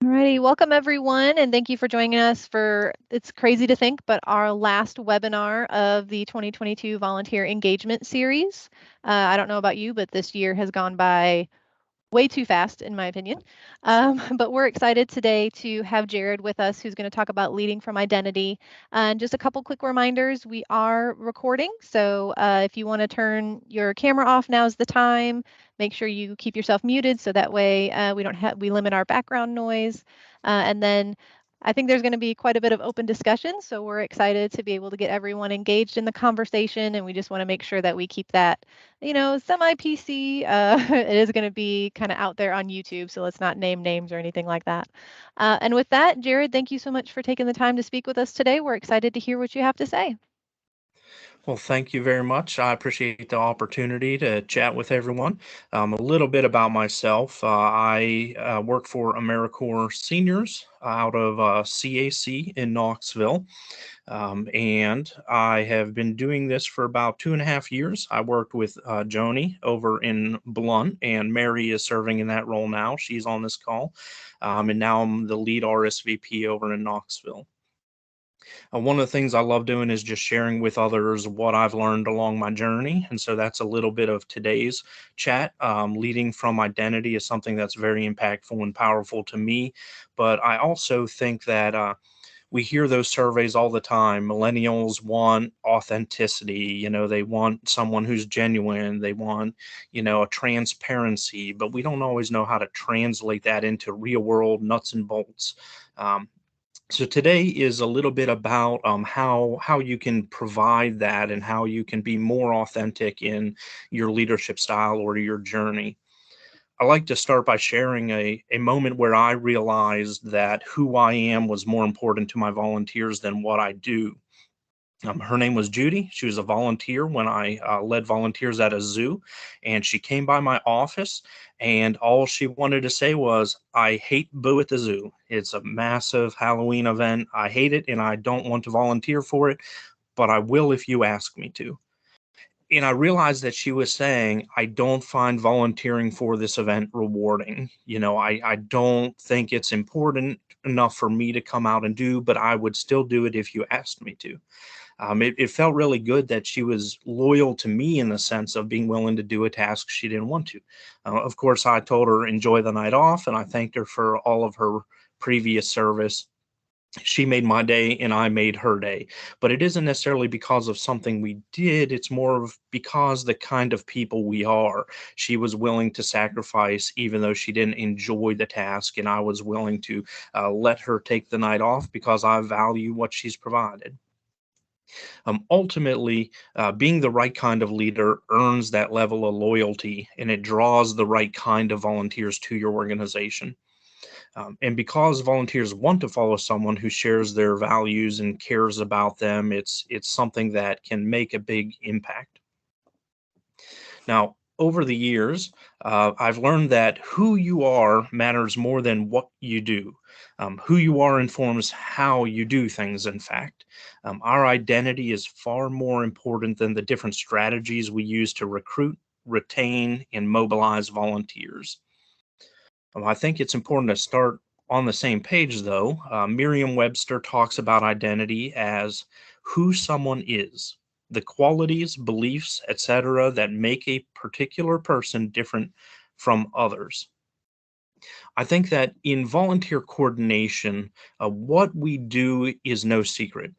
Alrighty, welcome everyone, and thank you for joining us for, it's crazy to think, but our last webinar of the 2022 Volunteer Engagement Series. I don't know about you, but this year has gone by way too fast, in my opinion. But we're excited today to have Jared with us, who's going to talk about leading from identity. And just a couple quick reminders, we are recording. So if you want to turn your camera off, now's the time. Make sure you keep yourself muted so that way we limit our background noise. And then I think there's going to be quite a bit of open discussion. So we're excited to be able to get everyone engaged in the conversation. And we just want to make sure that we keep that semi-PC. It is going to be kind of out there on YouTube, so let's not name names or anything like that. And with that, Jared, thank you so much for taking the time to speak with us today. We're excited to hear what you have to say. Well, thank you very much. I appreciate the opportunity to chat with everyone. A little bit about myself. I work for AmeriCorps Seniors out of CAC in Knoxville. And I have been doing this for about 2.5 years. I worked with Joni over in Blunt, and Mary is serving in that role now. She's on this call. And now I'm the lead RSVP over in Knoxville. One of the things I love doing is just sharing with others what I've learned along my journey. And so that's a little bit of today's chat. Leading from identity is something that's very impactful and powerful to me. But I also think that we hear those surveys all the time. Millennials want authenticity. They want someone who's genuine. They want, a transparency, but we don't always know how to translate that into real world nuts and bolts. Um, so today is a little bit about how you can provide that and how you can be more authentic in your leadership style or your journey. I like to start by sharing a moment where I realized that who I am was more important to my volunteers than what I do. Her name was Judy. She was a volunteer when I led volunteers at a zoo. And she came by my office, and all she wanted to say was, "I hate Boo at the Zoo. It's a massive Halloween event. I hate it, and I don't want to volunteer for it, but I will if you ask me to." And I realized that she was saying, "I don't find volunteering for this event rewarding. I don't think it's important enough for me to come out and do, but I would still do it if you asked me to." It felt really good that she was loyal to me in the sense of being willing to do a task she didn't want to. Of course, I told her enjoy the night off, and I thanked her for all of her previous service. She made my day and I made her day. But it isn't necessarily because of something we did, it's more of because the kind of people we are. She was willing to sacrifice even though she didn't enjoy the task, and I was willing to let her take the night off because I value what she's provided. Ultimately, being the right kind of leader earns that level of loyalty, and it draws the right kind of volunteers to your organization. And because volunteers want to follow someone who shares their values and cares about them, it's something that can make a big impact. Now, over the years, I've learned that who you are matters more than what you do. Who you are informs how you do things, in fact. Our identity is far more important than the different strategies we use to recruit, retain, and mobilize volunteers. I think it's important to start on the same page, though. Merriam-Webster talks about identity as who someone is, the qualities, beliefs, etc., that make a particular person different from others. I think that in volunteer coordination, what we do is no secret,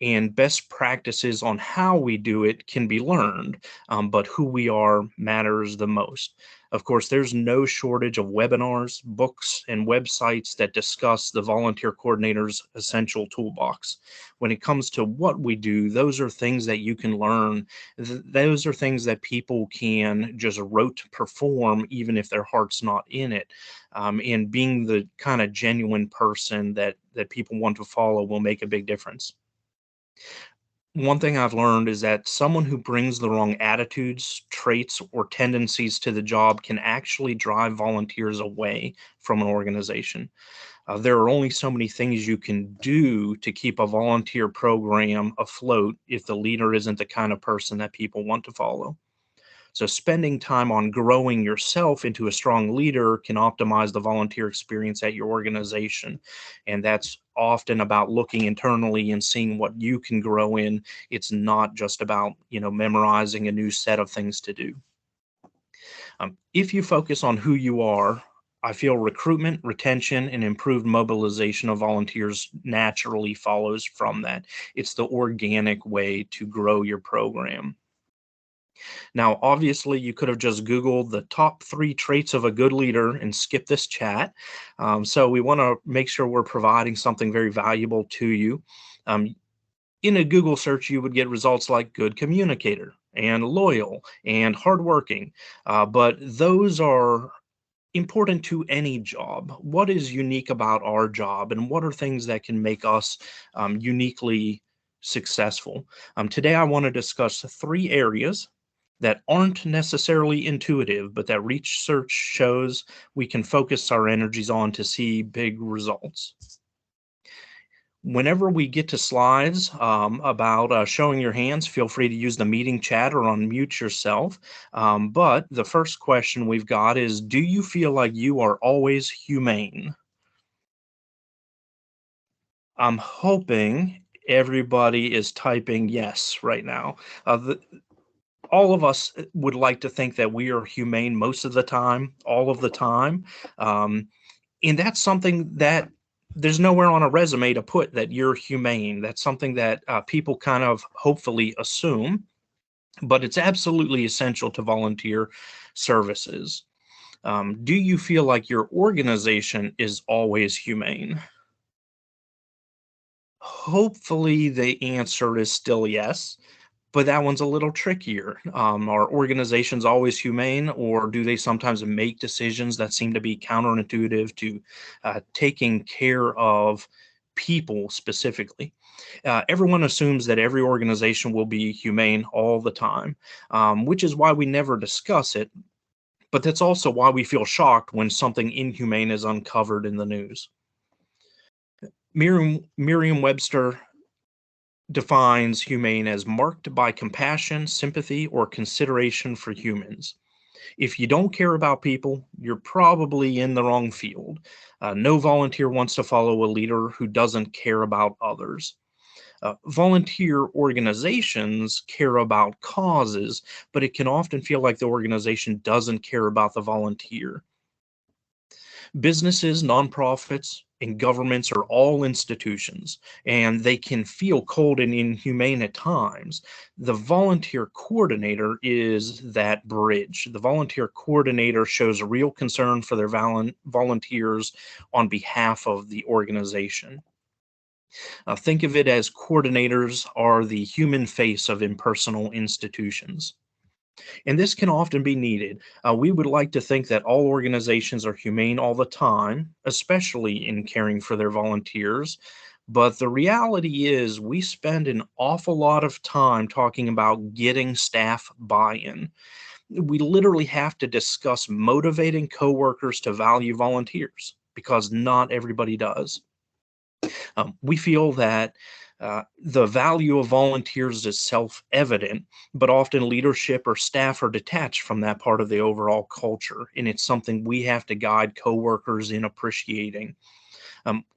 and best practices on how we do it can be learned, but who we are matters the most. Of course, there's no shortage of webinars, books, and websites that discuss the volunteer coordinator's essential toolbox. When it comes to what we do, those are things that you can learn. Those are things that people can just rote perform, even if their heart's not in it. And being the kind of genuine person that people want to follow will make a big difference. One thing I've learned is that someone who brings the wrong attitudes, traits, or tendencies to the job can actually drive volunteers away from an organization. There are only so many things you can do to keep a volunteer program afloat if the leader isn't the kind of person that people want to follow. So spending time on growing yourself into a strong leader can optimize the volunteer experience at your organization. And that's often about looking internally and seeing what you can grow in. It's not just about, memorizing a new set of things to do. If you focus on who you are, I feel recruitment, retention, and improved mobilization of volunteers naturally follows from that. It's the organic way to grow your program. Now, obviously, you could have just Googled the top 3 traits of a good leader and skip this chat. So we want to make sure we're providing something very valuable to you. Um, in a Google search, you would get results like good communicator and loyal and hardworking. But those are important to any job. What is unique about our job, and what are things that can make us uniquely successful? Today, I want to discuss 3 areas that aren't necessarily intuitive, but that research shows we can focus our energies on to see big results. Whenever we get to slides about showing your hands, feel free to use the meeting chat or unmute yourself. But the first question we've got is, do you feel like you are always humane? I'm hoping everybody is typing yes right now. All of us would like to think that we are humane most of the time, all of the time. Um, and that's something that there's nowhere on a resume to put that you're humane. That's something that people kind of hopefully assume, but it's absolutely essential to volunteer services. Do you feel like your organization is always humane? Hopefully, the answer is still yes. But that one's a little trickier. Are organizations always humane, or do they sometimes make decisions that seem to be counterintuitive to taking care of people specifically? Everyone assumes that every organization will be humane all the time, which is why we never discuss it. But that's also why we feel shocked when something inhumane is uncovered in the news. Merriam-Webster defines humane as marked by compassion, sympathy, or consideration for humans. If you don't care about people, you're probably in the wrong field. No volunteer wants to follow a leader who doesn't care about others. Volunteer organizations care about causes, but it can often feel like the organization doesn't care about the volunteer. Businesses, nonprofits, and governments are all institutions, and they can feel cold and inhumane at times. The volunteer coordinator is that bridge. The volunteer coordinator shows a real concern for their volunteers on behalf of the organization. Think of it as coordinators are the human face of impersonal institutions. And this can often be needed. We would like to think that all organizations are humane all the time, especially in caring for their volunteers. But the reality is, we spend an awful lot of time talking about getting staff buy in. We literally have to discuss motivating coworkers to value volunteers because not everybody does. We feel that the value of volunteers is self evident, but often leadership or staff are detached from that part of the overall culture. And it's something we have to guide coworkers in appreciating.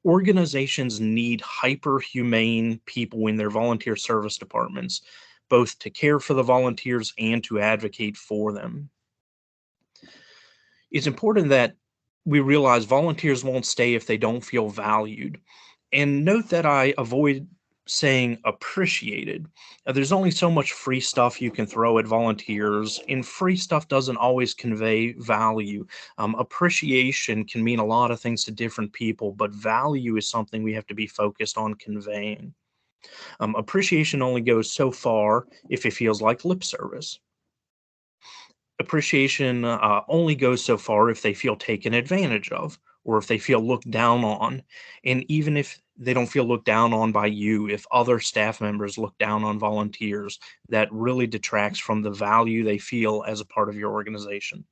Organizations need hyper humane people in their volunteer service departments, both to care for the volunteers and to advocate for them. It's important that we realize volunteers won't stay if they don't feel valued. And note that I avoid saying appreciated. There's only so much free stuff you can throw at volunteers, and free stuff doesn't always convey value. Appreciation can mean a lot of things to different people, but value is something we have to be focused on conveying. Appreciation only goes so far if it feels like lip service. Appreciation only goes so far if they feel taken advantage of or if they feel looked down on. And even if they don't feel looked down on by you, if other staff members look down on volunteers, that really detracts from the value they feel as a part of your organization.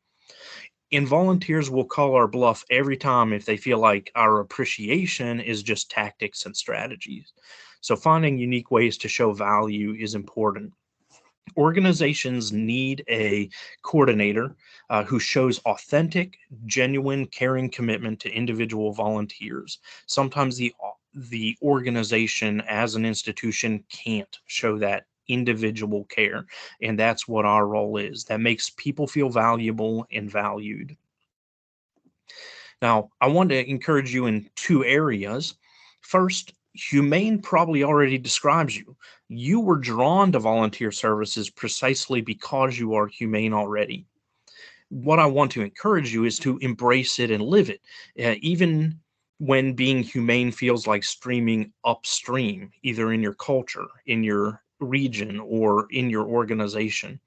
And volunteers will call our bluff every time if they feel like our appreciation is just tactics and strategies. So finding unique ways to show value is important. Organizations need a coordinator who shows authentic, genuine, caring commitment to individual volunteers. Sometimes the organization as an institution can't show that individual care, and that's what our role is. That makes people feel valuable and valued. Now, I want to encourage you in two areas. First, humane probably already describes you. You were drawn to volunteer services precisely because you are humane already. What I want to encourage you is to embrace it and live it, even when being humane feels like streaming upstream, either in your culture, in your region, or in your organization.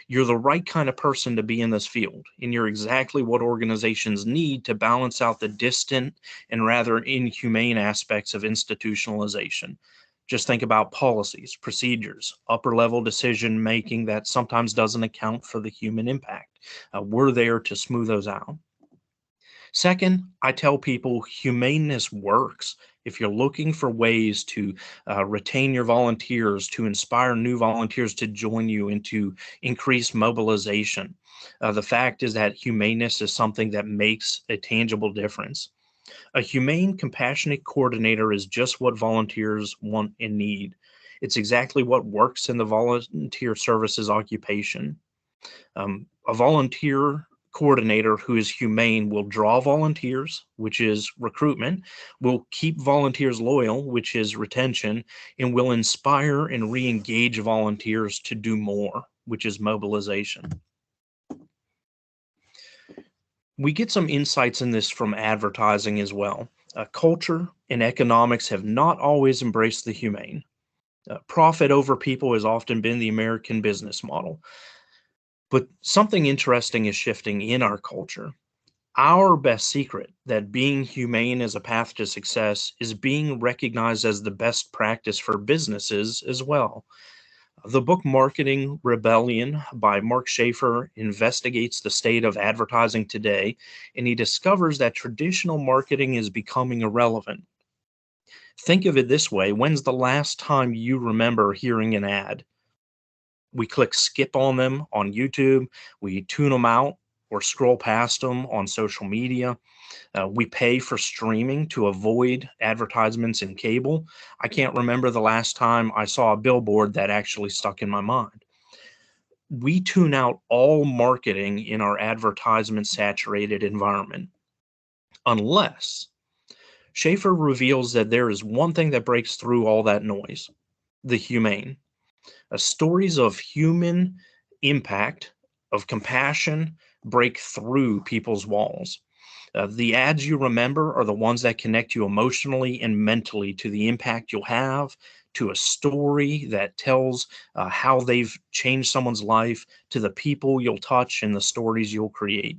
You're the right kind of person to be in this field, and you're exactly what organizations need to balance out the distant and rather inhumane aspects of institutionalization. Just think about policies, procedures, upper level decision making that sometimes doesn't account for the human impact. We're there to smooth those out. Second, I tell people humaneness works. If you're looking for ways to retain your volunteers, to inspire new volunteers to join you, and to increase mobilization, the fact is that humaneness is something that makes a tangible difference. A humane, compassionate coordinator is just what volunteers want and need. It's exactly what works in the volunteer services occupation. A volunteer coordinator who is humane will draw volunteers, which is recruitment, will keep volunteers loyal, which is retention, and will inspire and re engage volunteers to do more, which is mobilization. We get some insights in this from advertising as well. Culture and economics have not always embraced the humane. Profit over people has often been the American business model. But something interesting is shifting in our culture. Our best secret that being humane is a path to success is being recognized as the best practice for businesses as well. The book Marketing Rebellion by Mark Schaefer investigates the state of advertising today, and he discovers that traditional marketing is becoming irrelevant. Think of it this way: when's the last time you remember hearing an ad? We click skip on them on YouTube, we tune them out or scroll past them on social media. We pay for streaming to avoid advertisements in cable. I can't remember the last time I saw a billboard that actually stuck in my mind. We tune out all marketing in our advertisement saturated environment, unless Schaefer reveals that there is one thing that breaks through all that noise: the humane. Stories of human impact, of compassion, break through people's walls. The ads you remember are the ones that connect you emotionally and mentally to the impact you'll have, to a story that tells how they've changed someone's life, to the people you'll touch and the stories you'll create.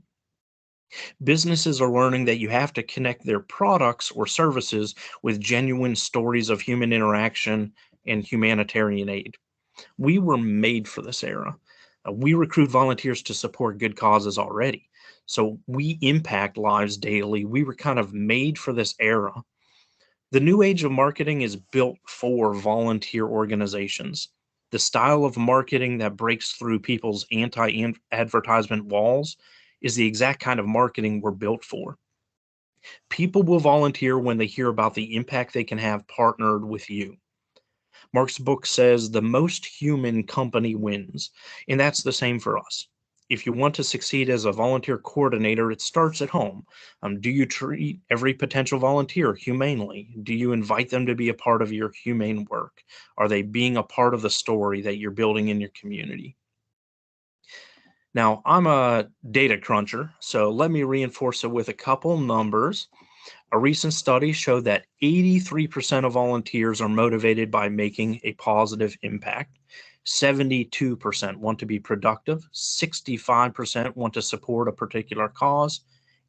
Businesses are learning that you have to connect their products or services with genuine stories of human interaction and humanitarian aid. We were made for this era. We recruit volunteers to support good causes already. So we impact lives daily. We were kind of made for this era. The new age of marketing is built for volunteer organizations. The style of marketing that breaks through people's anti advertisement walls is the exact kind of marketing we're built for. People will volunteer when they hear about the impact they can have partnered with you. Mark's book says the most human company wins, and that's the same for us. If you want to succeed as a volunteer coordinator, it starts at home. Do you treat every potential volunteer humanely? Do you invite them to be a part of your humane work? Are they being a part of the story that you're building in your community? Now, I'm a data cruncher, so let me reinforce it with a couple numbers. A recent study showed that 83% of volunteers are motivated by making a positive impact. 72% want to be productive. 65% want to support a particular cause.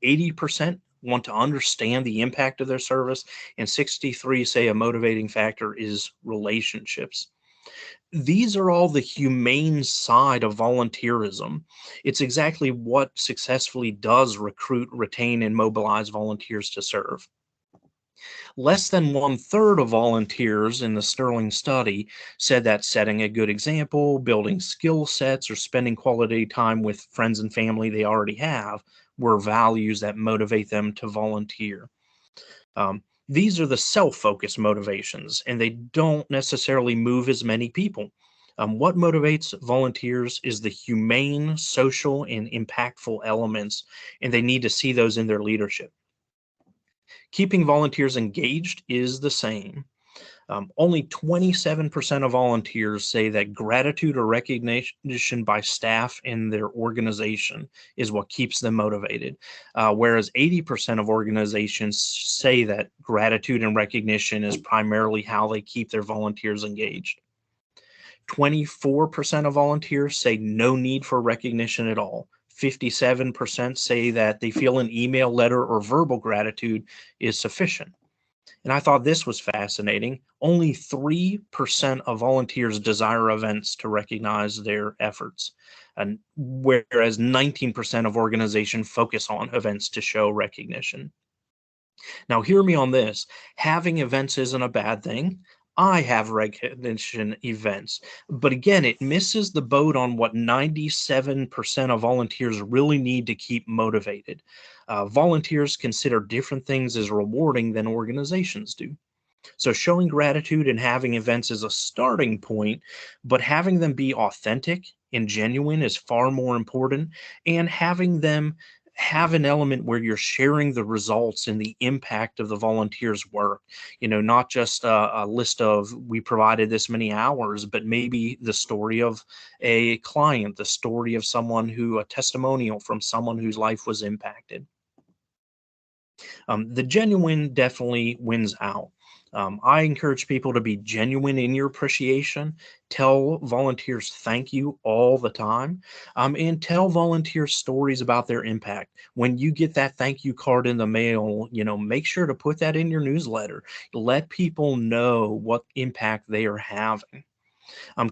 80% want to understand the impact of their service. And 63 say a motivating factor is relationships. These are all the humane side of volunteerism. It's exactly what successfully does recruit, retain, and mobilize volunteers to serve. Less than 1/3 of volunteers in the Sterling study said that setting a good example, building skill sets, or spending quality time with friends and family they already have were values that motivate them to volunteer. These are the self-focused motivations, and they don't necessarily move as many people. What motivates volunteers is the humane, social, and impactful elements, and they need to see those in their leadership. Keeping volunteers engaged is the same. Only 27% of volunteers say that gratitude or recognition by staff in their organization is what keeps them motivated, whereas 80% of organizations say that gratitude and recognition is primarily how they keep their volunteers engaged. 24% of volunteers say no need for recognition at all. 57% say that they feel an email, letter, or verbal gratitude is sufficient. And I thought this was fascinating. Only 3% of volunteers desire events to recognize their efforts, and whereas 19% of organizations focus on events to show recognition. Now, hear me on this. Having events isn't a bad thing. I have recognition events. But again, it misses the boat on what 97% of volunteers really need to keep motivated. Volunteers consider different things as rewarding than organizations do. So showing gratitude and having events is a starting point, but having them be authentic and genuine is far more important. And having them have an element where you're sharing the results and the impact of the volunteers' work. Not just a list of we provided this many hours, but maybe the story of a client, the story of a testimonial from someone whose life was impacted. The genuine definitely wins out. I encourage people to be genuine in your appreciation. Tell volunteers thank you all the time, and tell volunteers stories about their impact. When you get that thank you card in the mail, make sure to put that in your newsletter. Let people know what impact they are having.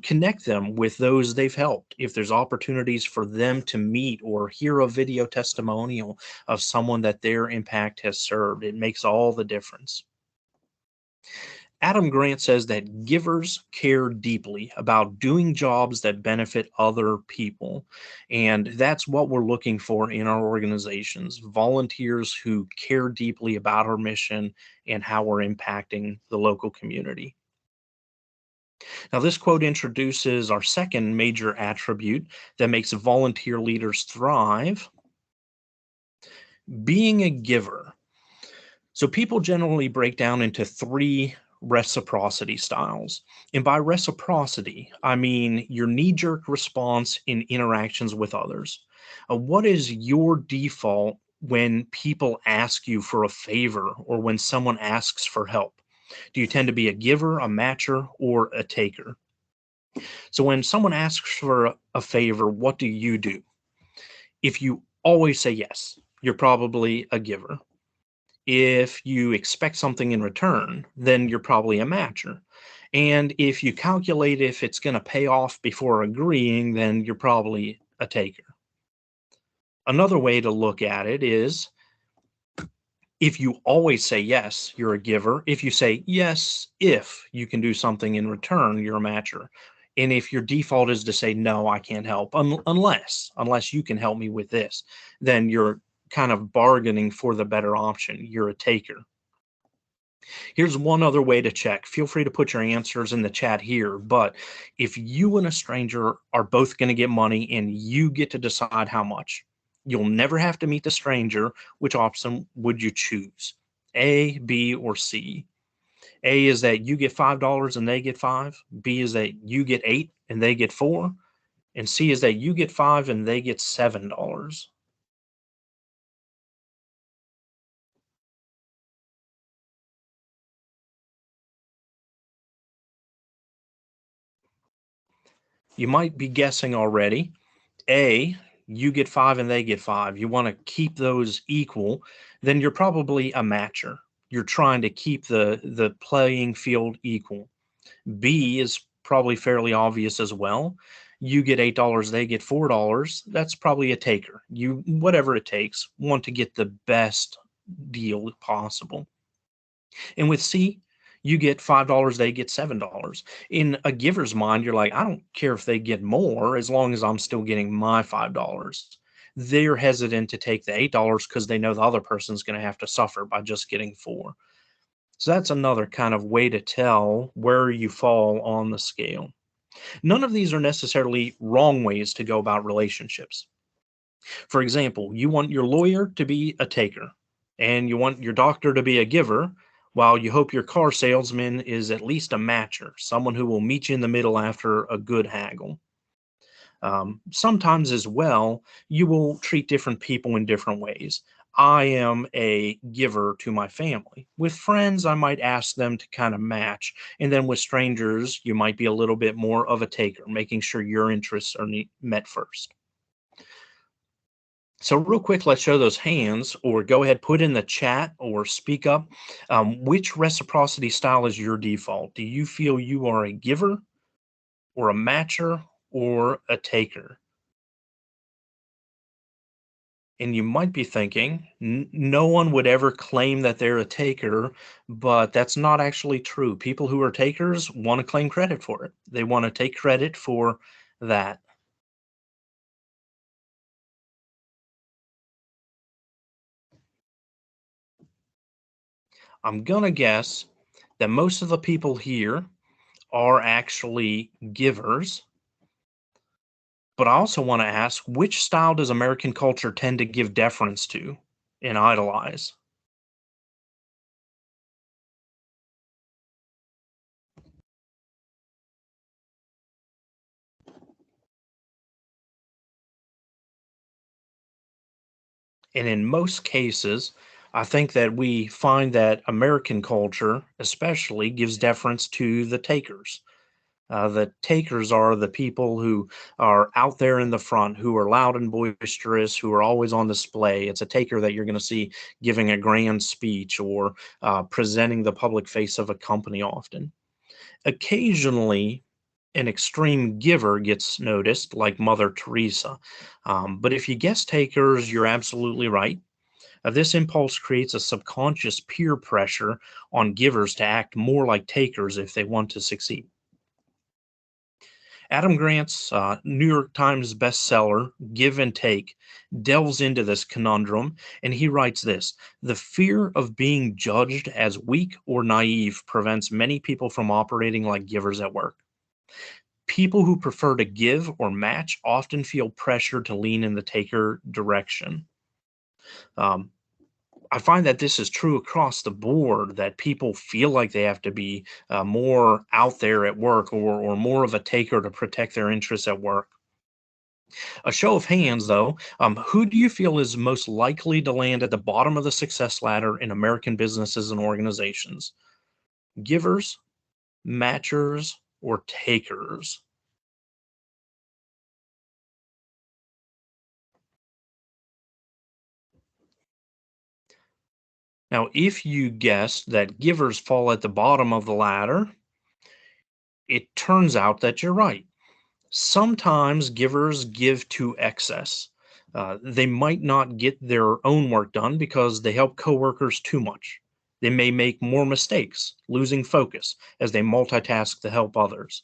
Connect them with those they've helped. If there's opportunities for them to meet or hear a video testimonial of someone that their impact has served, it makes all the difference. Adam Grant says that givers care deeply about doing jobs that benefit other people. And that's what we're looking for in our organizations, volunteers who care deeply about our mission and how we're impacting the local community. Now, this quote introduces our second major attribute that makes volunteer leaders thrive: being a giver. So, people generally break down into three reciprocity styles. And by reciprocity, I mean your knee jerk response in interactions with others. What is your default when people ask you for a favor or when someone asks for help? Do you tend to be a giver, a matcher, or a taker? So when someone asks for a favor, what do you do? If you always say yes, you're probably a giver. If you expect something in return, then you're probably a matcher. And if you calculate if it's going to pay off before agreeing, then you're probably a taker. Another way to look at it is if you always say yes, you're a giver. If you say yes, if you can do something in return, you're a matcher. And if your default is to say no, I can't help unless you can help me with this, then you're kind of bargaining for the better option. You're a taker. Here's one other way to check. Feel free to put your answers in the chat here. But if you and a stranger are both going to get money and you get to decide how much, you'll never have to meet the stranger. Which option would you choose? A, B, or C? A is that you get $5 and they get 5. B is that you get 8 and they get 4. And C is that you get 5 and they get $7. You might be guessing already. A, you get 5 and they get 5. You want to keep those equal, then you're probably a matcher. You're trying to keep the playing field equal. B is probably fairly obvious as well. You get $8, they get $4. That's probably a taker. You, whatever it takes, want to get the best deal possible. And with C, you get $5, they get $7. In a giver's mind, you're like, I don't care if they get more as long as I'm still getting my $5. They're hesitant to take the $8 because they know the other person's going to have to suffer by just getting 4. So that's another kind of way to tell where you fall on the scale. None of these are necessarily wrong ways to go about relationships. For example, you want your lawyer to be a taker, and you want your doctor to be a giver, while you hope your car salesman is at least a matcher, someone who will meet you in the middle after a good haggle. Sometimes, as well, you will treat different people in different ways. I am a giver to my family. With friends, I might ask them to kind of match. And then with strangers, you might be a little bit more of a taker, making sure your interests are met first. So real quick, let's show those hands, or go ahead, put in the chat or speak up. Which reciprocity style is your default? Do you feel you are a giver or a matcher or a taker? And you might be thinking, no one would ever claim that they're a taker, but that's not actually true. People who are takers want to claim credit for it. They want to take credit for that. I'm going to guess that most of the people here are actually givers. But I also want to ask, which style does American culture tend to give deference to and idolize? And in most cases, I think that we find that American culture, especially, gives deference to the takers. The takers are the people who are out there in the front, who are loud and boisterous, who are always on display. It's a taker that you're going to see giving a grand speech or presenting the public face of a company often. Occasionally, an extreme giver gets noticed, like Mother Teresa. But if you guess takers, you're absolutely right. This impulse creates a subconscious peer pressure on givers to act more like takers if they want to succeed. Adam Grant's New York Times bestseller, Give and Take, delves into this conundrum, and he writes this: the fear of being judged as weak or naive prevents many people from operating like givers at work. People who prefer to give or match often feel pressure to lean in the taker direction. Um, I find that this is true across the board, that people feel like they have to be more out there at work, or more of a taker to protect their interests at work. A show of hands, though, who do you feel is most likely to land at the bottom of the success ladder in American businesses and organizations? Givers, matchers, or takers? Now, if you guessed that givers fall at the bottom of the ladder, it turns out that you're right. Sometimes givers give to excess. They might not get their own work done because they help coworkers too much. They may make more mistakes, losing focus as they multitask to help others.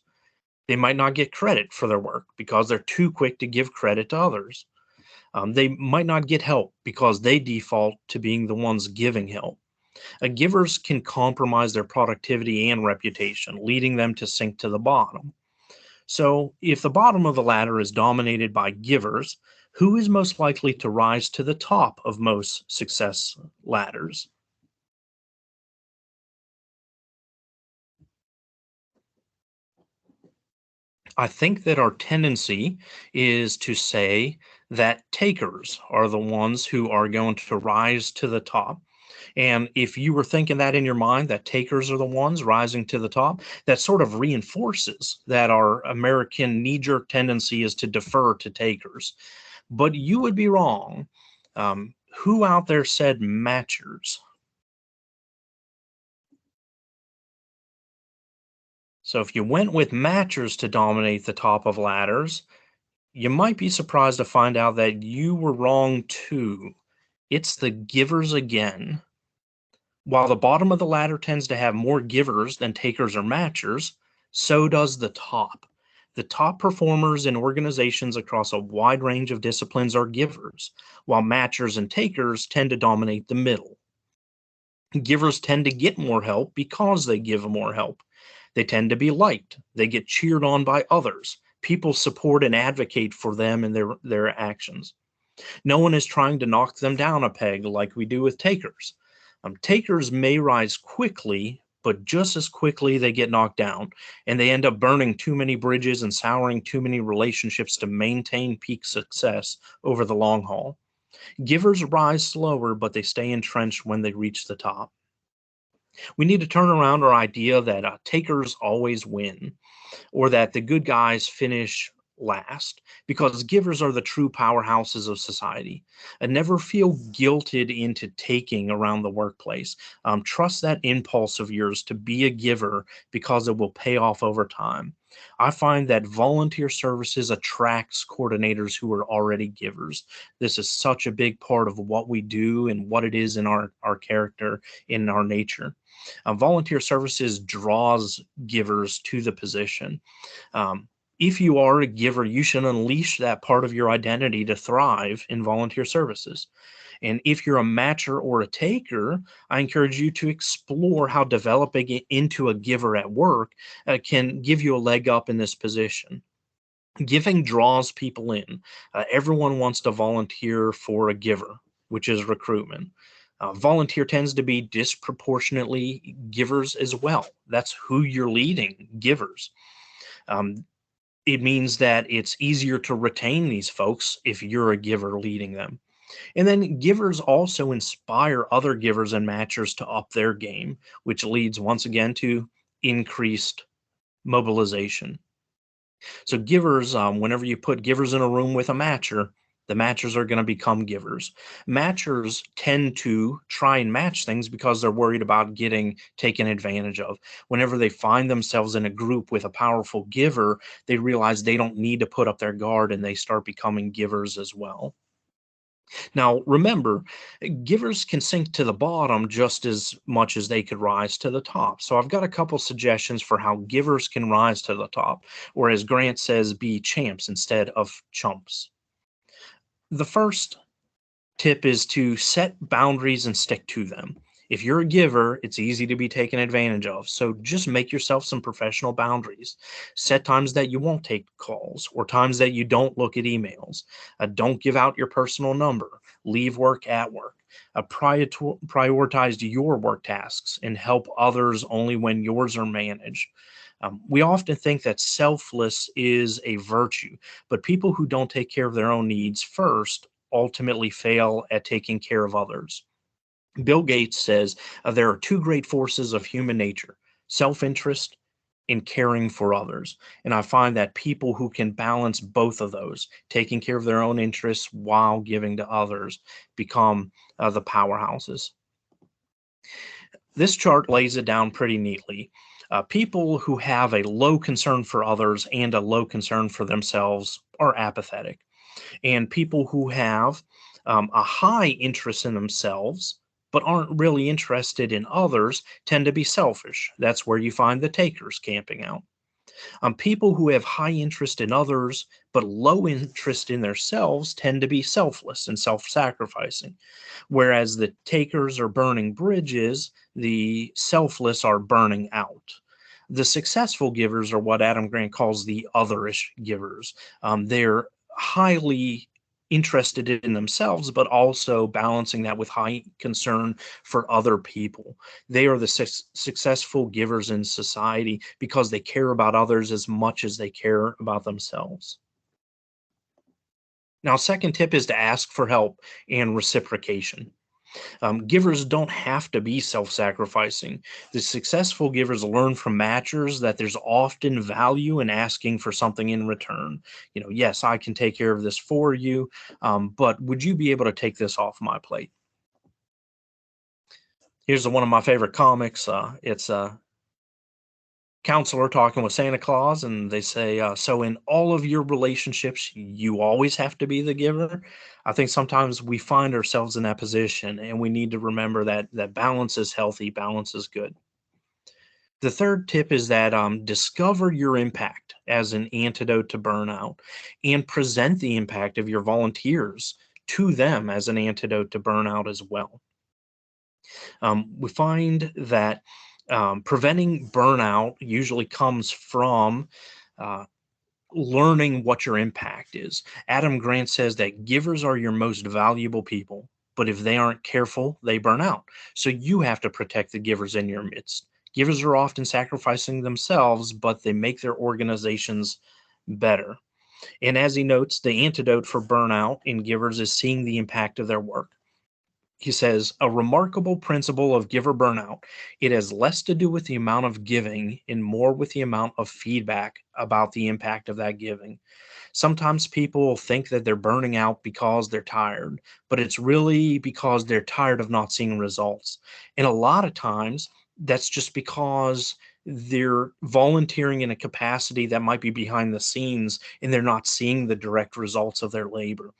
They might not get credit for their work because they're too quick to give credit to others. They might not get help because they default to being the ones giving help. Givers can compromise their productivity and reputation, leading them to sink to the bottom. So, if the bottom of the ladder is dominated by givers, who is most likely to rise to the top of most success ladders? I think that our tendency is to say that takers are the ones who are going to rise to the top. And if you were thinking that in your mind, that takers are the ones rising to the top, that sort of reinforces that our American knee jerk tendency is to defer to takers. But you would be wrong. Who out there said matchers? So if you went with matchers to dominate the top of ladders, you might be surprised to find out that you were wrong too. It's the givers again. While the bottom of the ladder tends to have more givers than takers or matchers, so does the top. The top performers in organizations across a wide range of disciplines are givers, while matchers and takers tend to dominate the middle. Givers tend to get more help because they give more help. They tend to be liked. They get cheered on by others. People support and advocate for them and their actions. No one is trying to knock them down a peg like we do with takers. Takers may rise quickly, but just as quickly they get knocked down, and they end up burning too many bridges and souring too many relationships to maintain peak success over the long haul. Givers rise slower, but they stay entrenched when they reach the top. We need to turn around our idea that takers always win, or that the good guys finish last, because givers are the true powerhouses of society. And never feel guilted into taking around the workplace. Trust that impulse of yours to be a giver, because it will pay off over time. I find that volunteer services attracts coordinators who are already givers. This is such a big part of what we do and what it is in our character, in our nature. Volunteer services draws givers to the position. Um, if you are a giver, you should unleash that part of your identity to thrive in volunteer services. And if you're a matcher or a taker, I encourage you to explore how developing it into a giver at work can give you a leg up in this position. Giving draws people in. Everyone wants to volunteer for a giver, which is recruitment. Volunteer tends to be disproportionately givers as well. That's who you're leading, givers. Um, it means that it's easier to retain these folks if you're a giver leading them. And then givers also inspire other givers and matchers to up their game, which leads once again to increased mobilization. So givers, whenever you put givers in a room with a matcher, the matchers are going to become givers. Matchers tend to try and match things because they're worried about getting taken advantage of. Whenever they find themselves in a group with a powerful giver, they realize they don't need to put up their guard, and they start becoming givers as well. Now, remember, givers can sink to the bottom just as much as they could rise to the top. So I've got a couple suggestions for how givers can rise to the top, or as Grant says, be champs instead of chumps. The first tip is to set boundaries and stick to them. If you're a giver, it's easy to be taken advantage of. So just make yourself some professional boundaries. Set times that you won't take calls, or times that you don't look at emails. Don't give out your personal number. Leave work at work. Prioritize your work tasks and help others only when yours are managed. We often think that selfless is a virtue, but people who don't take care of their own needs first ultimately fail at taking care of others. Bill Gates says there are two great forces of human nature: self interest and caring for others. And I find that people who can balance both of those, taking care of their own interests while giving to others, become the powerhouses. This chart lays it down pretty neatly. People who have a low concern for others and a low concern for themselves are apathetic. And people who have a high interest in themselves but aren't really interested in others tend to be selfish. That's where you find the takers camping out. People who have high interest in others but low interest in themselves tend to be selfless and self sacrificing. Whereas the takers are burning bridges, the selfless are burning out. The successful givers are what Adam Grant calls the otherish givers. They're highly interested in themselves, but also balancing that with high concern for other people. They are the successful givers in society because they care about others as much as they care about themselves. Now, second tip is to ask for help and reciprocation. Givers don't have to be self sacrificing. The successful givers learn from matchers that there's often value in asking for something in return. Yes, I can take care of this for you, but would you be able to take this off my plate? Here's one of my favorite comics. It's counselor talking with Santa Claus, and they say, so in all of your relationships, you always have to be the giver. I think sometimes we find ourselves in that position, and we need to remember that balance is healthy, balance is good. The third tip is that discover your impact as an antidote to burnout and present the impact of your volunteers to them as an antidote to burnout as well. We find that preventing burnout usually comes from uh, learning what your impact is. Adam Grant says that givers are your most valuable people, but if they aren't careful, they burn out. So you have to protect the givers in your midst. Givers are often sacrificing themselves, but they make their organizations better. And as he notes, the antidote for burnout in givers is seeing the impact of their work. He says, a remarkable principle of giver burnout. It has less to do with the amount of giving and more with the amount of feedback about the impact of that giving. Sometimes people think that they're burning out because they're tired, but it's really because they're tired of not seeing results. And a lot of times, that's just because they're volunteering in a capacity that might be behind the scenes and they're not seeing the direct results of their labor.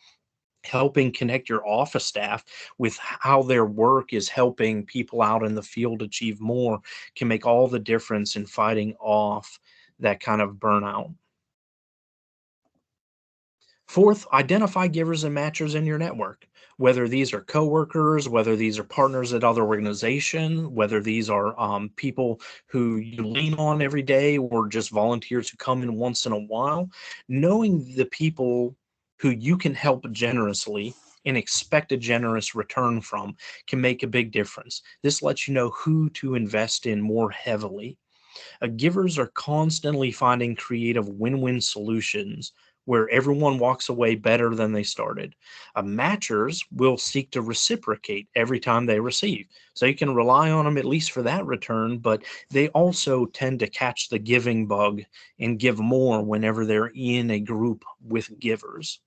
Helping connect your office staff with how their work is helping people out in the field achieve more can make all the difference in fighting off that kind of burnout. Fourth, identify givers and matchers in your network, whether these are coworkers, whether these are partners at other organizations, whether these are people who you lean on every day, or just volunteers who come in once in a while. Knowing the people who you can help generously and expect a generous return from can make a big difference. This lets you know who to invest in more heavily. Givers are constantly finding creative win-win solutions where everyone walks away better than they started. Matchers will seek to reciprocate every time they receive. So you can rely on them at least for that return, but they also tend to catch the giving bug and give more whenever they're in a group with givers.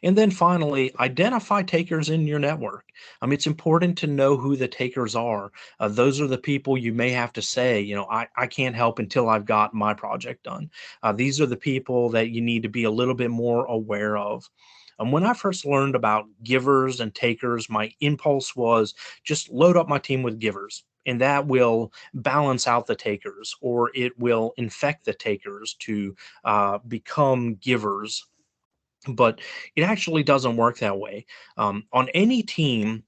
And then finally, identify takers in your network. It's important to know who the takers are. Those are the people you may have to say, I can't help until I've got my project done. These are the people that you need to be a little bit more aware of. When I first learned about givers and takers, my impulse was just load up my team with givers. And that will balance out the takers, or it will infect the takers to become givers, but it actually doesn't work that way. On any team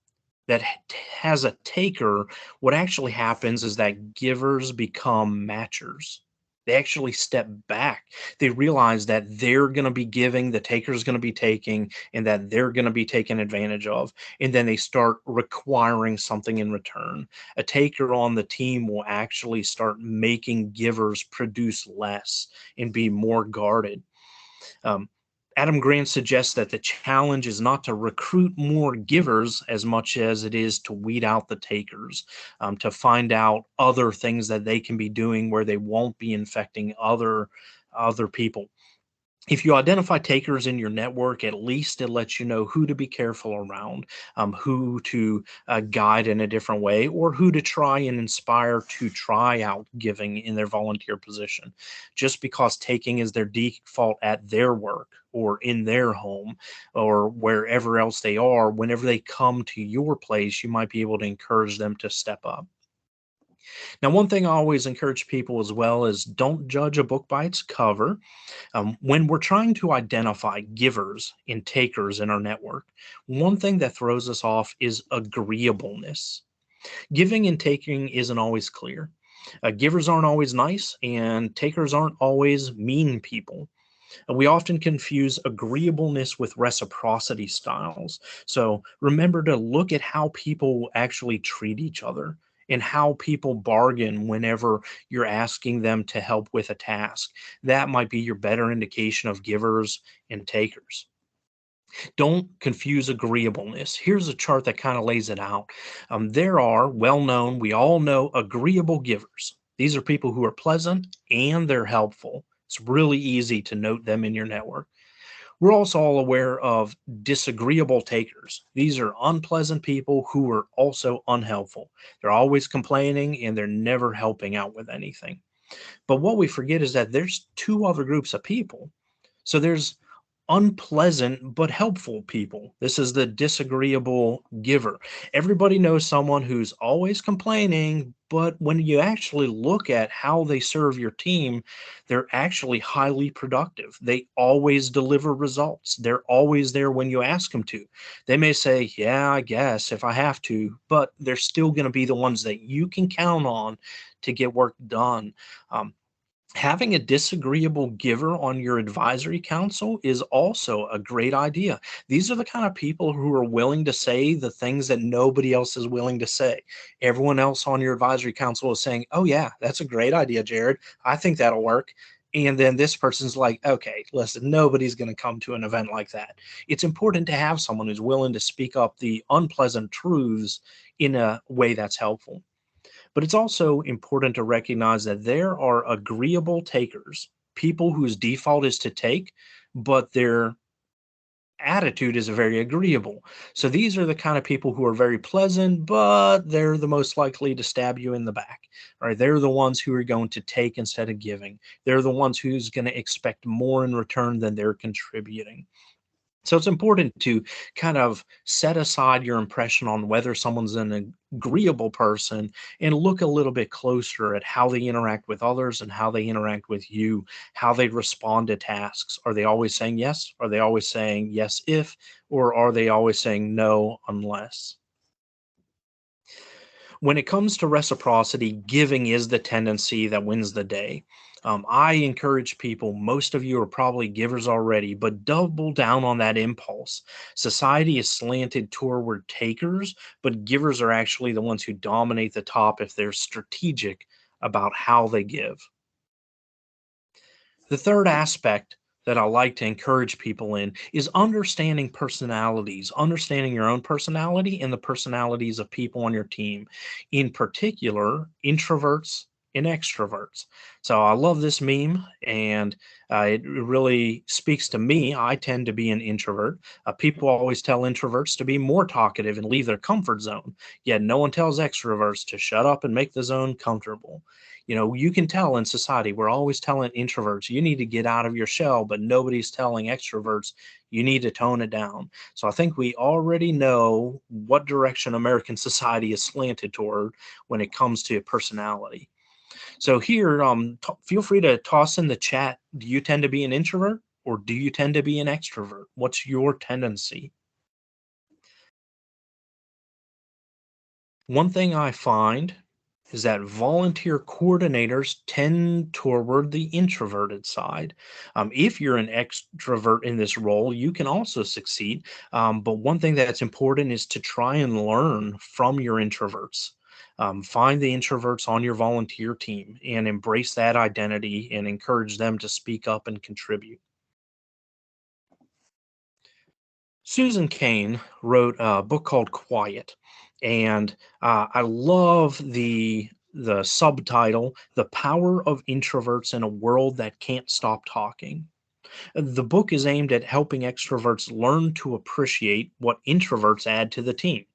that has a taker, what actually happens is that givers become matchers. They actually step back. They realize that they're going to be giving, the taker's going to be taking, and that they're going to be taken advantage of. And then they start requiring something in return. A taker on the team will actually start making givers produce less and be more guarded. Um, Adam Grant suggests that the challenge is not to recruit more givers as much as it is to weed out the takers, to find out other things that they can be doing where they won't be infecting other people. If you identify takers in your network, at least it lets you know who to be careful around, who to guide in a different way, or who to try and inspire to try out giving in their volunteer position. Just because taking is their default at their work or in their home or wherever else they are, whenever they come to your place, you might be able to encourage them to step up. Now, one thing I always encourage people as well is don't judge a book by its cover. When we're trying to identify givers and takers in our network, one thing that throws us off is agreeableness. Giving and taking isn't always clear. Givers aren't always nice, and takers aren't always mean people. We often confuse agreeableness with reciprocity styles. So remember to look at how people actually treat each other and how people bargain whenever you're asking them to help with a task. That might be your better indication of givers and takers. Don't confuse agreeableness. Here's a chart that kind of lays it out. There are well known, we all know agreeable givers. These are people who are pleasant and they're helpful. It's really easy to note them in your network. We're also all aware of disagreeable takers. These are unpleasant people who are also unhelpful. They're always complaining and they're never helping out with anything. But what we forget is that there's two other groups of people. So there's unpleasant but helpful people. This is the disagreeable giver. Everybody knows someone who's always complaining, but when you actually look at how they serve your team, they're actually highly productive. They always deliver results. They're always there when you ask them to. They may say, "Yeah, I guess if I have to," but they're still going to be the ones that you can count on to get work done. Um, Having a disagreeable giver on your advisory council is also a great idea. These are the kind of people who are willing to say the things that nobody else is willing to say. Everyone else on your advisory council is saying, "Oh, yeah, that's a great idea, Jared. I think that'll work." And then this person's like, "Okay, listen, nobody's going to come to an event like that." It's important to have someone who's willing to speak up the unpleasant truths in a way that's helpful. But it's also important to recognize that there are agreeable takers, people whose default is to take, but their attitude is very agreeable. So these are the kind of people who are very pleasant, but they're the most likely to stab you in the back. Right? They're the ones who are going to take instead of giving. They're the ones who's going to expect more in return than they're contributing. So it's important to kind of set aside your impression on whether someone's an agreeable person and look a little bit closer at how they interact with others and how they interact with you, how they respond to tasks. Are they always saying yes? Are they always saying yes if, or are they always saying no unless? When it comes to reciprocity, giving is the tendency that wins the day. I encourage people, most of you are probably givers already, but double down on that impulse. Society is slanted toward takers, but givers are actually the ones who dominate the top if they're strategic about how they give. The third aspect that I like to encourage people in is understanding personalities, understanding your own personality and the personalities of people on your team, in particular, introverts and extroverts. So I love this meme, and it really speaks to me. I tend to be an introvert. People always tell introverts to be more talkative and leave their comfort zone, yet no one tells extroverts to shut up and make the zone comfortable. You can tell in society, we're always telling introverts, you need to get out of your shell, but nobody's telling extroverts, you need to tone it down. So I think we already know what direction American society is slanted toward when it comes to personality. So here, feel free to toss in the chat. Do you tend to be an introvert or do you tend to be an extrovert? What's your tendency? One thing I find is that volunteer coordinators tend toward the introverted side. If you're an extrovert in this role, you can also succeed. But one thing that's important is to try and learn from your introverts. Find the introverts on your volunteer team and embrace that identity and encourage them to speak up and contribute. Susan Cain wrote a book called Quiet, and I love the subtitle, "The Power of Introverts in a World That Can't Stop Talking." The book is aimed at helping extroverts learn to appreciate what introverts add to the team,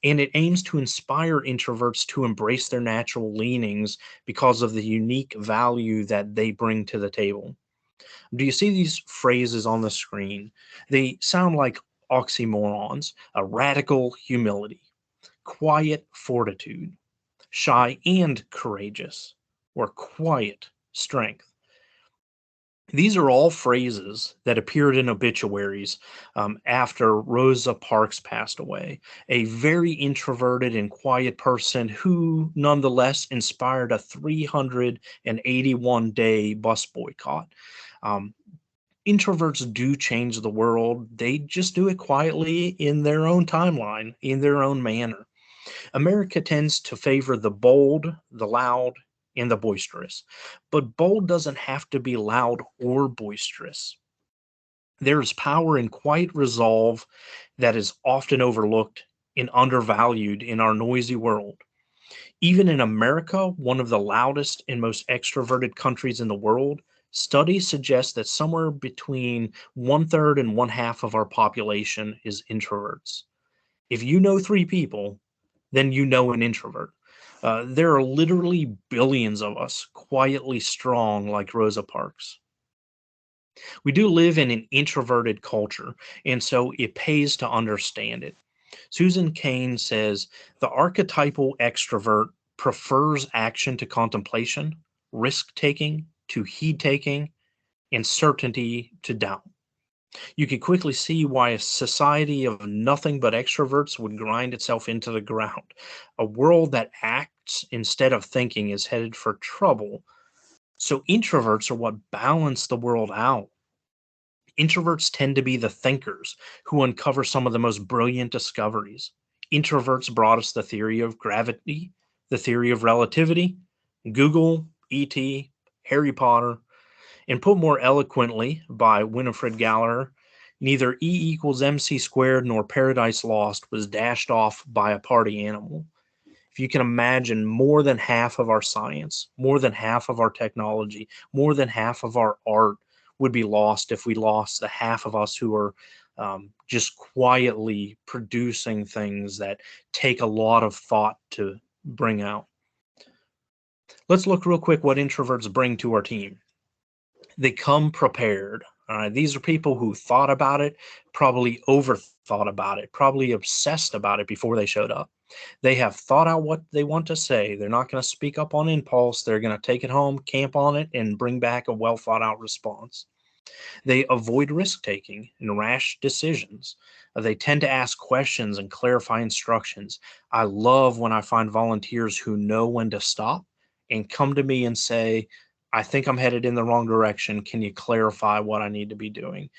and it aims to inspire introverts to embrace their natural leanings because of the unique value that they bring to the table. Do you see these phrases on the screen? They sound like oxymorons: a radical humility, quiet fortitude, shy and courageous, or quiet strength. These are all phrases that appeared in obituaries after Rosa Parks passed away, a very introverted and quiet person who nonetheless inspired a 381-day bus boycott. Um, Introverts do change the world. They just do it quietly in their own timeline, in their own manner. America tends to favor the bold, the loud, and the boisterous. But bold doesn't have to be loud or boisterous. There's power in quiet resolve that is often overlooked and undervalued in our noisy world. Even in America, one of the loudest and most extroverted countries in the world, Studies suggest that somewhere between 1/3 and 1/2 of our population is introverts. If you know 3 people, then you know an introvert. There are literally billions of us quietly strong like Rosa Parks. We do live in an introverted culture, and so it pays to understand it. Susan Cain says the archetypal extrovert prefers action to contemplation, risk taking to heed taking, and certainty to doubt. You can quickly see why a society of nothing but extroverts would grind itself into the ground. A world that acts instead of thinking is headed for trouble. So introverts are what balance the world out. Introverts tend to be the thinkers who uncover some of the most brilliant discoveries. Introverts brought us the theory of gravity, the theory of relativity, Google, E.T., Harry Potter, and put more eloquently by Winifred Gallagher, neither E equals MC squared nor Paradise Lost was dashed off by a party animal. If you can imagine, more than half of our science, more than half of our technology, more than half of our art would be lost if we lost the half of us who are just quietly producing things that take a lot of thought to bring out. Let's look real quick what introverts bring to our team. They come prepared. All right. These are people who thought about it, probably overthought about it, probably obsessed about it before they showed up. They have thought out what they want to say. They're not going to speak up on impulse. They're going to take it home, camp on it, and bring back a well thought out response. They avoid risk taking and rash decisions. They tend to ask questions and clarify instructions. I love when I find volunteers who know when to stop and come to me and say, I think I'm headed in the wrong direction. Can you clarify what I need to be doing?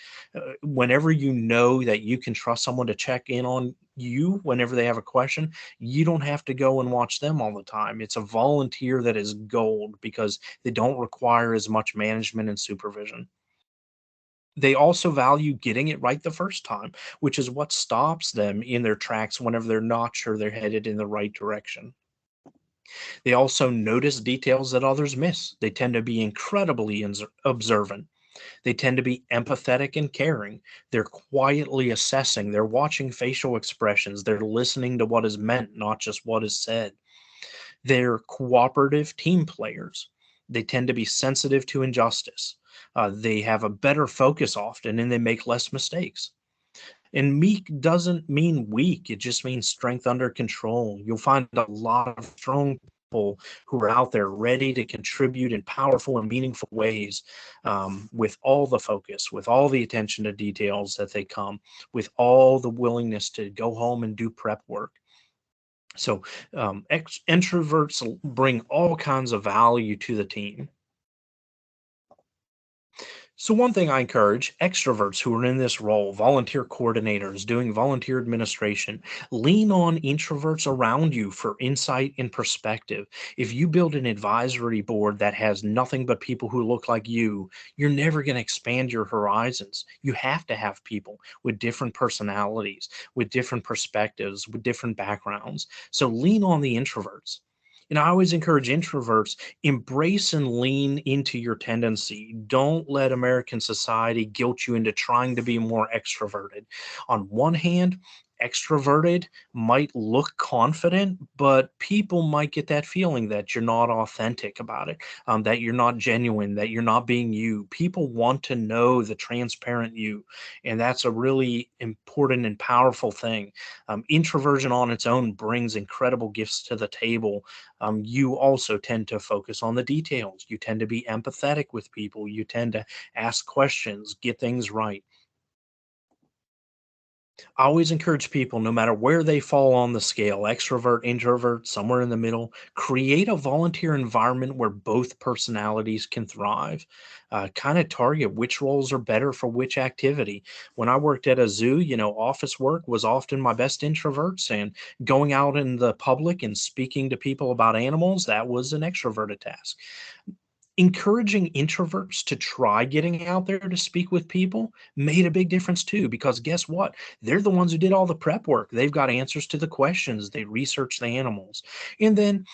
Whenever you know that you can trust someone to check in on you whenever they have a question, you don't have to go and watch them all the time. It's a volunteer that is gold because they don't require as much management and supervision. They also value getting it right the first time, which is what stops them in their tracks whenever they're not sure they're headed in the right direction. They also notice details that others miss. They tend to be incredibly observant. They tend to be empathetic and caring. They're quietly assessing. They're watching facial expressions. They're listening to what is meant, not just what is said. They're cooperative team players. They tend to be sensitive to injustice. They have a better focus often and they make less mistakes. And meek doesn't mean weak, it just means strength under control. You'll find a lot of strong people who are out there ready to contribute in powerful and meaningful ways, with all the focus, with all the attention to details that they come, with all the willingness to go home and do prep work. So introverts bring all kinds of value to the team. So one thing I encourage extroverts who are in this role, volunteer coordinators, doing volunteer administration, lean on introverts around you for insight and perspective. If you build an advisory board that has nothing but people who look like you're never going to expand your horizons. You have to have people with different personalities, with different perspectives, with different backgrounds. So lean on the introverts. And I always encourage introverts, embrace and lean into your tendency. Don't let American society guilt you into trying to be more extroverted. On one hand, extroverted might look confident, but people might get that feeling that you're not authentic about it, that you're not genuine, that you're not being you. People want to know the transparent you, and that's a really important and powerful thing. Introversion on its own brings incredible gifts to the table. You also tend to focus on the details. You tend to be empathetic with people. You tend to ask questions, get things right. I always encourage people, no matter where they fall on the scale, extrovert, introvert, somewhere in the middle, create a volunteer environment where both personalities can thrive. Kind of target which roles are better for which activity. When I worked at a zoo, office work was often my best introverts, and going out in the public and speaking to people about animals, that was an extroverted task. Encouraging introverts to try getting out there to speak with people made a big difference too, because guess what? They're the ones who did all the prep work. They've got answers to the questions. They research the animals. And then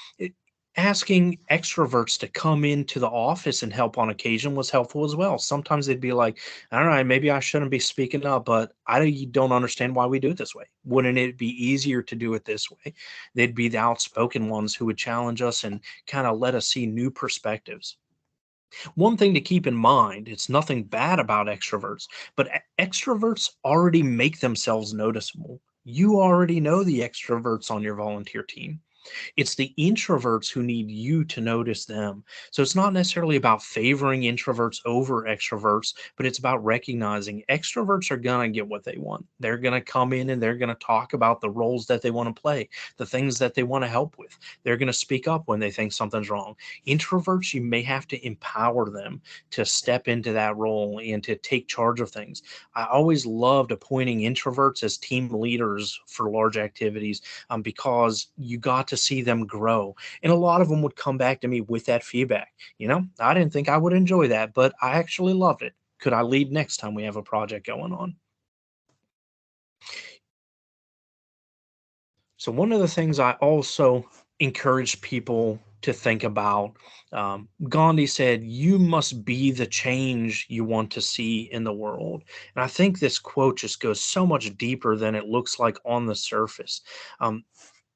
Asking extroverts to come into the office and help on occasion was helpful as well. Sometimes they'd be like, all right, maybe I shouldn't be speaking up, but I don't understand why we do it this way. Wouldn't it be easier to do it this way? They'd be the outspoken ones who would challenge us and kind of let us see new perspectives. One thing to keep in mind, it's nothing bad about extroverts, but extroverts already make themselves noticeable. You already know the extroverts on your volunteer team. It's the introverts who need you to notice them. So it's not necessarily about favoring introverts over extroverts, but it's about recognizing extroverts are going to get what they want. They're going to come in and they're going to talk about the roles that they want to play, the things that they want to help with. They're going to speak up when they think something's wrong. Introverts, you may have to empower them to step into that role and to take charge of things. I always loved appointing introverts as team leaders for large activities, because you got to see them grow. And a lot of them would come back to me with that feedback. I didn't think I would enjoy that, but I actually loved it. Could I lead next time we have a project going on? So, one of the things I also encourage people to think about, Gandhi said, you must be the change you want to see in the world. And I think this quote just goes so much deeper than it looks like on the surface. Um,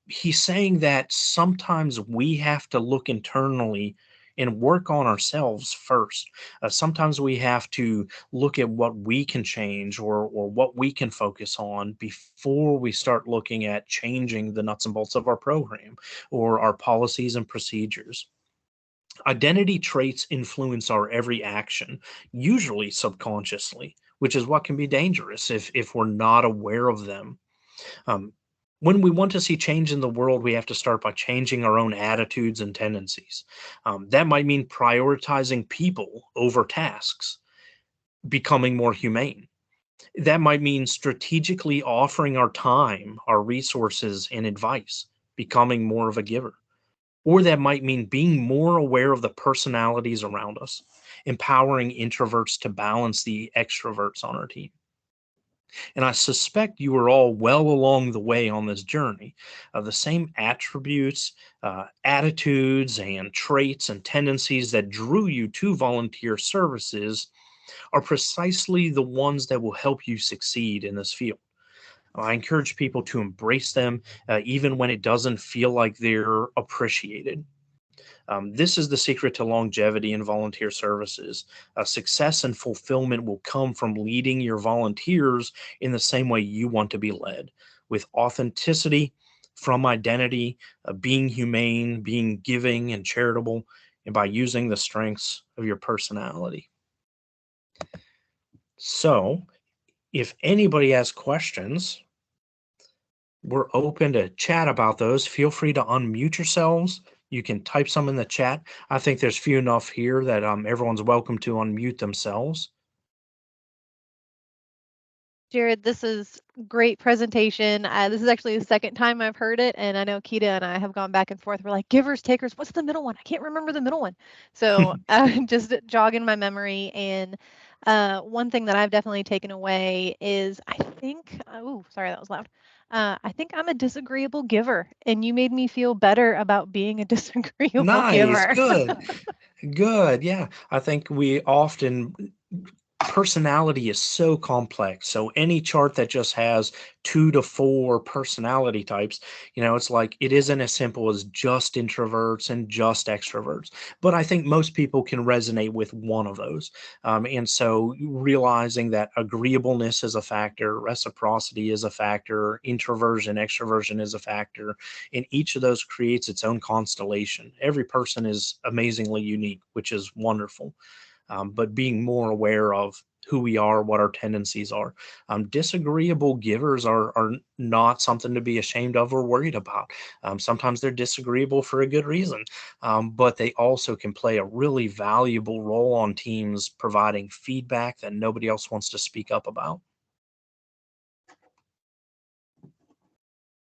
he's saying that sometimes we have to look internally and work on ourselves first. Sometimes we have to look at what we can change, or what we can focus on before we start looking at changing the nuts and bolts of our program or our policies and procedures. Identity traits influence our every action, usually subconsciously, which is what can be dangerous if we're not aware of them. um, when we want to see change in the world, we have to start by changing our own attitudes and tendencies. That might mean prioritizing people over tasks, becoming more humane. That might mean strategically offering our time, our resources, and advice, becoming more of a giver. Or that might mean being more aware of the personalities around us, empowering introverts to balance the extroverts on our team. And I suspect you are all well along the way on this journey. The same attributes, attitudes, and traits and tendencies that drew you to volunteer services are precisely the ones that will help you succeed in this field. I encourage people to embrace them, even when it doesn't feel like they're appreciated. This is the secret to longevity in volunteer services. Success and fulfillment will come from leading your volunteers in the same way you want to be led, with authenticity, from identity, being humane, being giving and charitable, and by using the strengths of your personality. So, if anybody has questions, we're open to chat about those. Feel free to unmute yourselves. You can type some in the chat. I think there's few enough here that everyone's welcome to unmute themselves. Jared, this is great presentation. This is actually the second time I've heard it, and I know Kita and I have gone back and forth. We're like, givers, takers, what's the middle one? I can't remember the middle one. So just jogging my memory. And one thing that I've definitely taken away is I think, oh, sorry, that was loud. I think I'm a disagreeable giver, and you made me feel better about being a disagreeable Nice, giver. good, good. Yeah, I think we often personality is so complex. So any chart that just has 2 to 4 personality types, it's like it isn't as simple as just introverts and just extroverts. But I think most people can resonate with one of those. And so realizing that agreeableness is a factor, reciprocity is a factor, introversion, extroversion is a factor, and each of those creates its own constellation. Every person is amazingly unique, which is wonderful. But being more aware of who we are, what our tendencies are. Disagreeable givers are not something to be ashamed of or worried about. Sometimes they're disagreeable for a good reason, but they also can play a really valuable role on teams, providing feedback that nobody else wants to speak up about.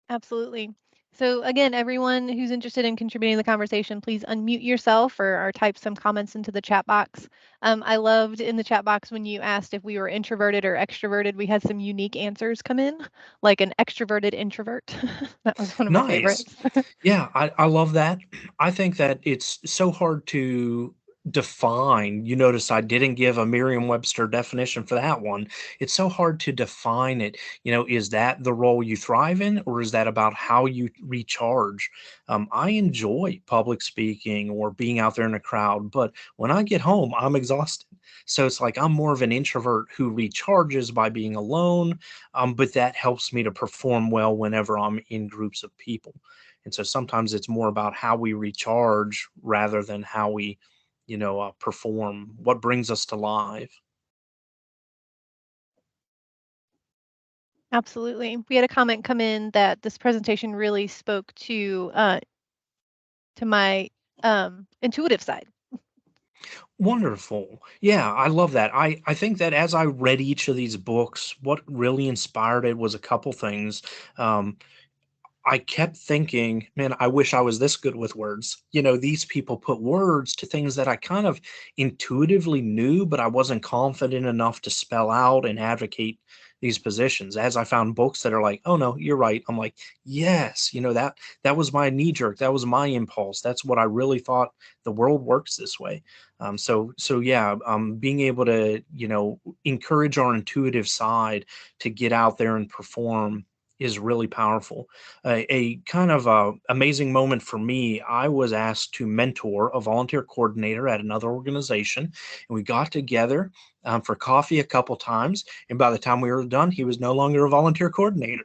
Absolutely. So again, everyone who's interested in contributing to the conversation, please unmute yourself or type some comments into the chat box. I loved in the chat box when you asked if we were introverted or extroverted, we had some unique answers come in, like an extroverted introvert. That was one of my Nice. favorites. Yeah, I love that. I think that it's so hard to define. You notice I didn't give a Merriam-Webster definition for that one. It's so hard to define it. Is that the role you thrive in, or is that about how you recharge? I enjoy public speaking or being out there in a crowd, but when I get home, I'm exhausted. So it's like I'm more of an introvert who recharges by being alone, but that helps me to perform well whenever I'm in groups of people. And so sometimes it's more about how we recharge rather than how we, perform, what brings us to life. Absolutely. We had a comment come in that this presentation really spoke to my intuitive side. Wonderful. Yeah, I love that. I think that as I read each of these books, what really inspired it was a couple things. Um, I kept thinking, man, I wish I was this good with words. These people put words to things that I kind of intuitively knew, but I wasn't confident enough to spell out and advocate these positions. As I found books that are like, oh no, you're right. I'm like, yes, that was my knee jerk. That was my impulse. That's what I really thought the world works this way. So yeah, being able to, encourage our intuitive side to get out there and perform is really powerful. A kind of amazing moment for me. I was asked to mentor a volunteer coordinator at another organization, and we got together for coffee a couple times. And by the time we were done, he was no longer a volunteer coordinator.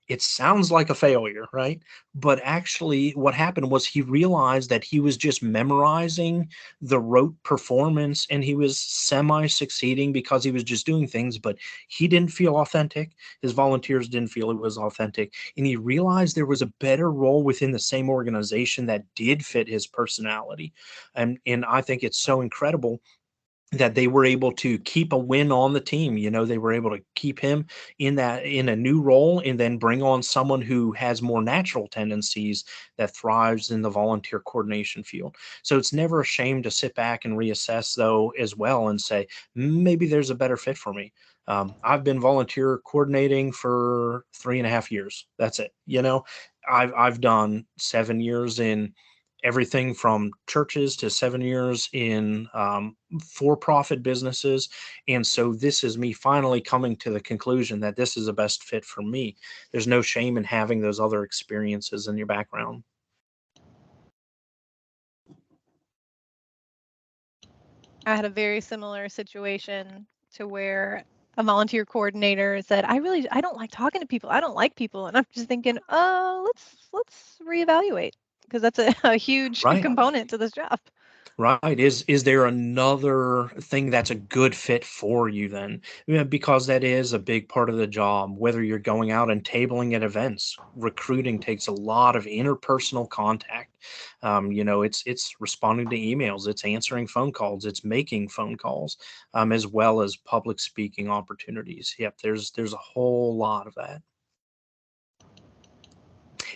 It sounds like a failure, right? But actually, what happened was he realized that he was just memorizing the rote performance and he was semi succeeding because he was just doing things, but he didn't feel authentic. His volunteers didn't feel it was authentic. And he realized there was a better role within the same organization that did fit his personality. And I think it's so incredible that they were able to keep a win on the team. They were able to keep him in a new role and then bring on someone who has more natural tendencies that thrives in the volunteer coordination field. So it's never a shame to sit back and reassess though as well and say, maybe there's a better fit for me. I've been volunteer coordinating for 3.5 years. That's it. I've done 7 years in everything from churches to 7 years in for-profit businesses. And so this is me finally coming to the conclusion that this is the best fit for me. There's no shame in having those other experiences in your background. I had a very similar situation to where a volunteer coordinator said, I don't like talking to people. I don't like people. And I'm just thinking, oh, let's reevaluate, because that's a huge Right. component to this job. Right. Is there another thing that's a good fit for you then? Yeah, because that is a big part of the job, whether you're going out and tabling at events. Recruiting takes a lot of interpersonal contact. It's responding to emails, it's answering phone calls, it's making phone calls, as well as public speaking opportunities. Yep, there's a whole lot of that.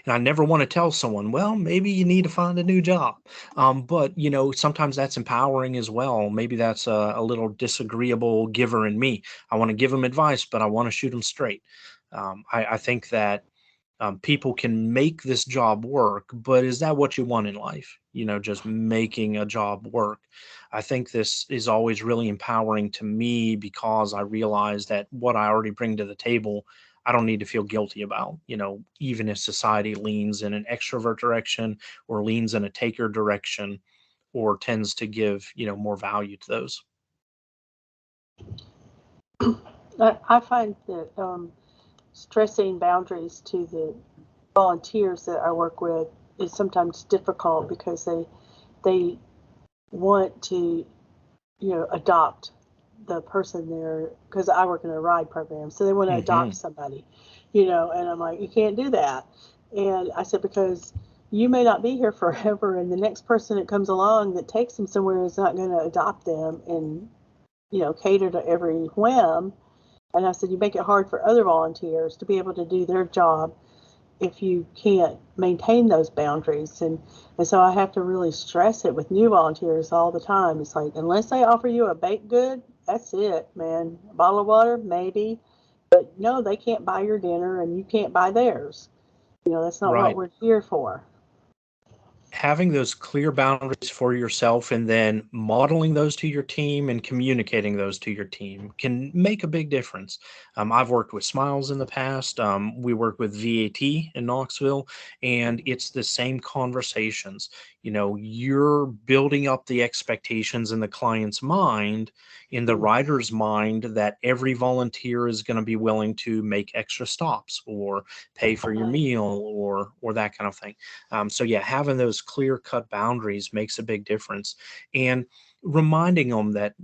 And I never want to tell someone, well, maybe you need to find a new job. But, sometimes that's empowering as well. Maybe that's a little disagreeable giver in me. I want to give them advice, but I want to shoot them straight. I think that people can make this job work, but is that what you want in life? Just making a job work. I think this is always really empowering to me because I realize that what I already bring to the table, I don't need to feel guilty about, even if society leans in an extrovert direction or leans in a taker direction or tends to give, more value to those. I find that stressing boundaries to the volunteers that I work with is sometimes difficult because they want to adopt the person there, because I work in a ride program, so they want to adopt somebody, and I'm like, you can't do that. And I said, because you may not be here forever, and the next person that comes along that takes them somewhere is not going to adopt them and cater to every whim. And I said, you make it hard for other volunteers to be able to do their job if you can't maintain those boundaries. And so I have to really stress it with new volunteers all the time. It's like, unless they offer you a baked good, that's it, man. A bottle of water, maybe. But no, they can't buy your dinner and you can't buy theirs. That's not what Right. we're here for. Having those clear boundaries for yourself and then modeling those to your team and communicating those to your team can make a big difference. I've worked with Smiles in the past. We work with VAT in Knoxville, and it's the same conversations. You're building up the expectations in the client's mind, in the writer's mind, that every volunteer is going to be willing to make extra stops or pay for your meal or that kind of thing. So yeah, having those clear cut boundaries makes a big difference, and reminding them that,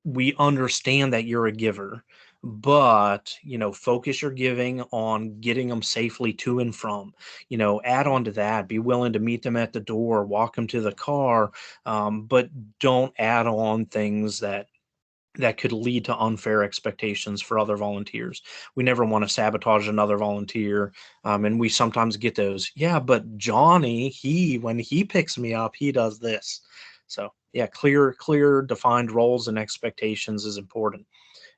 we understand that you're a giver, but, focus your giving on getting them safely to and from. Add on to that, be willing to meet them at the door, walk them to the car, but don't add on things that could lead to unfair expectations for other volunteers. We never want to sabotage another volunteer. And we sometimes get those, yeah, but Johnny, when he picks me up, he does this. So yeah, clear defined roles and expectations is important.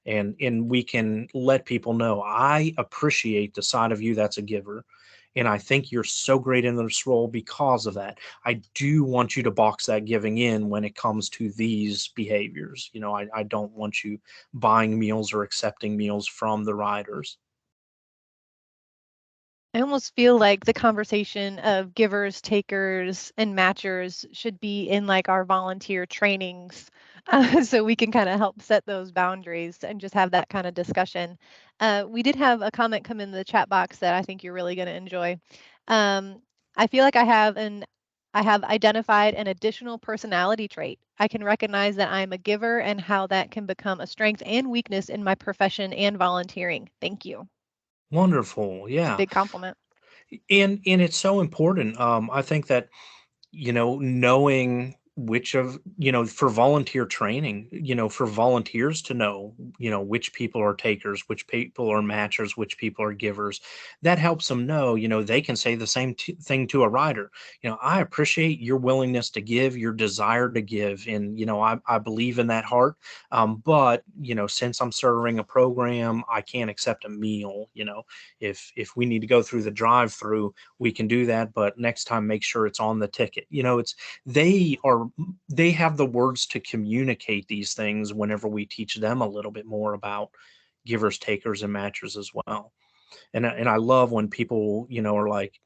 And we can let people know, I appreciate the side of you that's a giver. And I think you're so great in this role because of that. I do want you to box that giving in when it comes to these behaviors. I don't want you buying meals or accepting meals from the riders. I almost feel like the conversation of givers, takers, and matchers should be in like our volunteer trainings, so we can kind of help set those boundaries and just have that kind of discussion. We did have a comment come in the chat box that I think you're really going to enjoy. I feel like I have identified an additional personality trait. I can recognize that I'm a giver and how that can become a strength and weakness in my profession and volunteering. Thank you. Wonderful. It's a Yeah. big compliment. And it's so important. I think that knowing for volunteer training, for volunteers to know, which people are takers, which people are matchers, which people are givers, that helps them know, they can say the same thing to a rider. I appreciate your willingness to give, your desire to give. And, I believe in that heart. But, since I'm serving a program, I can't accept a meal. If we need to go through the drive-through, we can do that, but next time make sure it's on the ticket. They have the words to communicate these things whenever we teach them a little bit more about givers, takers, and matchers as well. And I love when people, are like,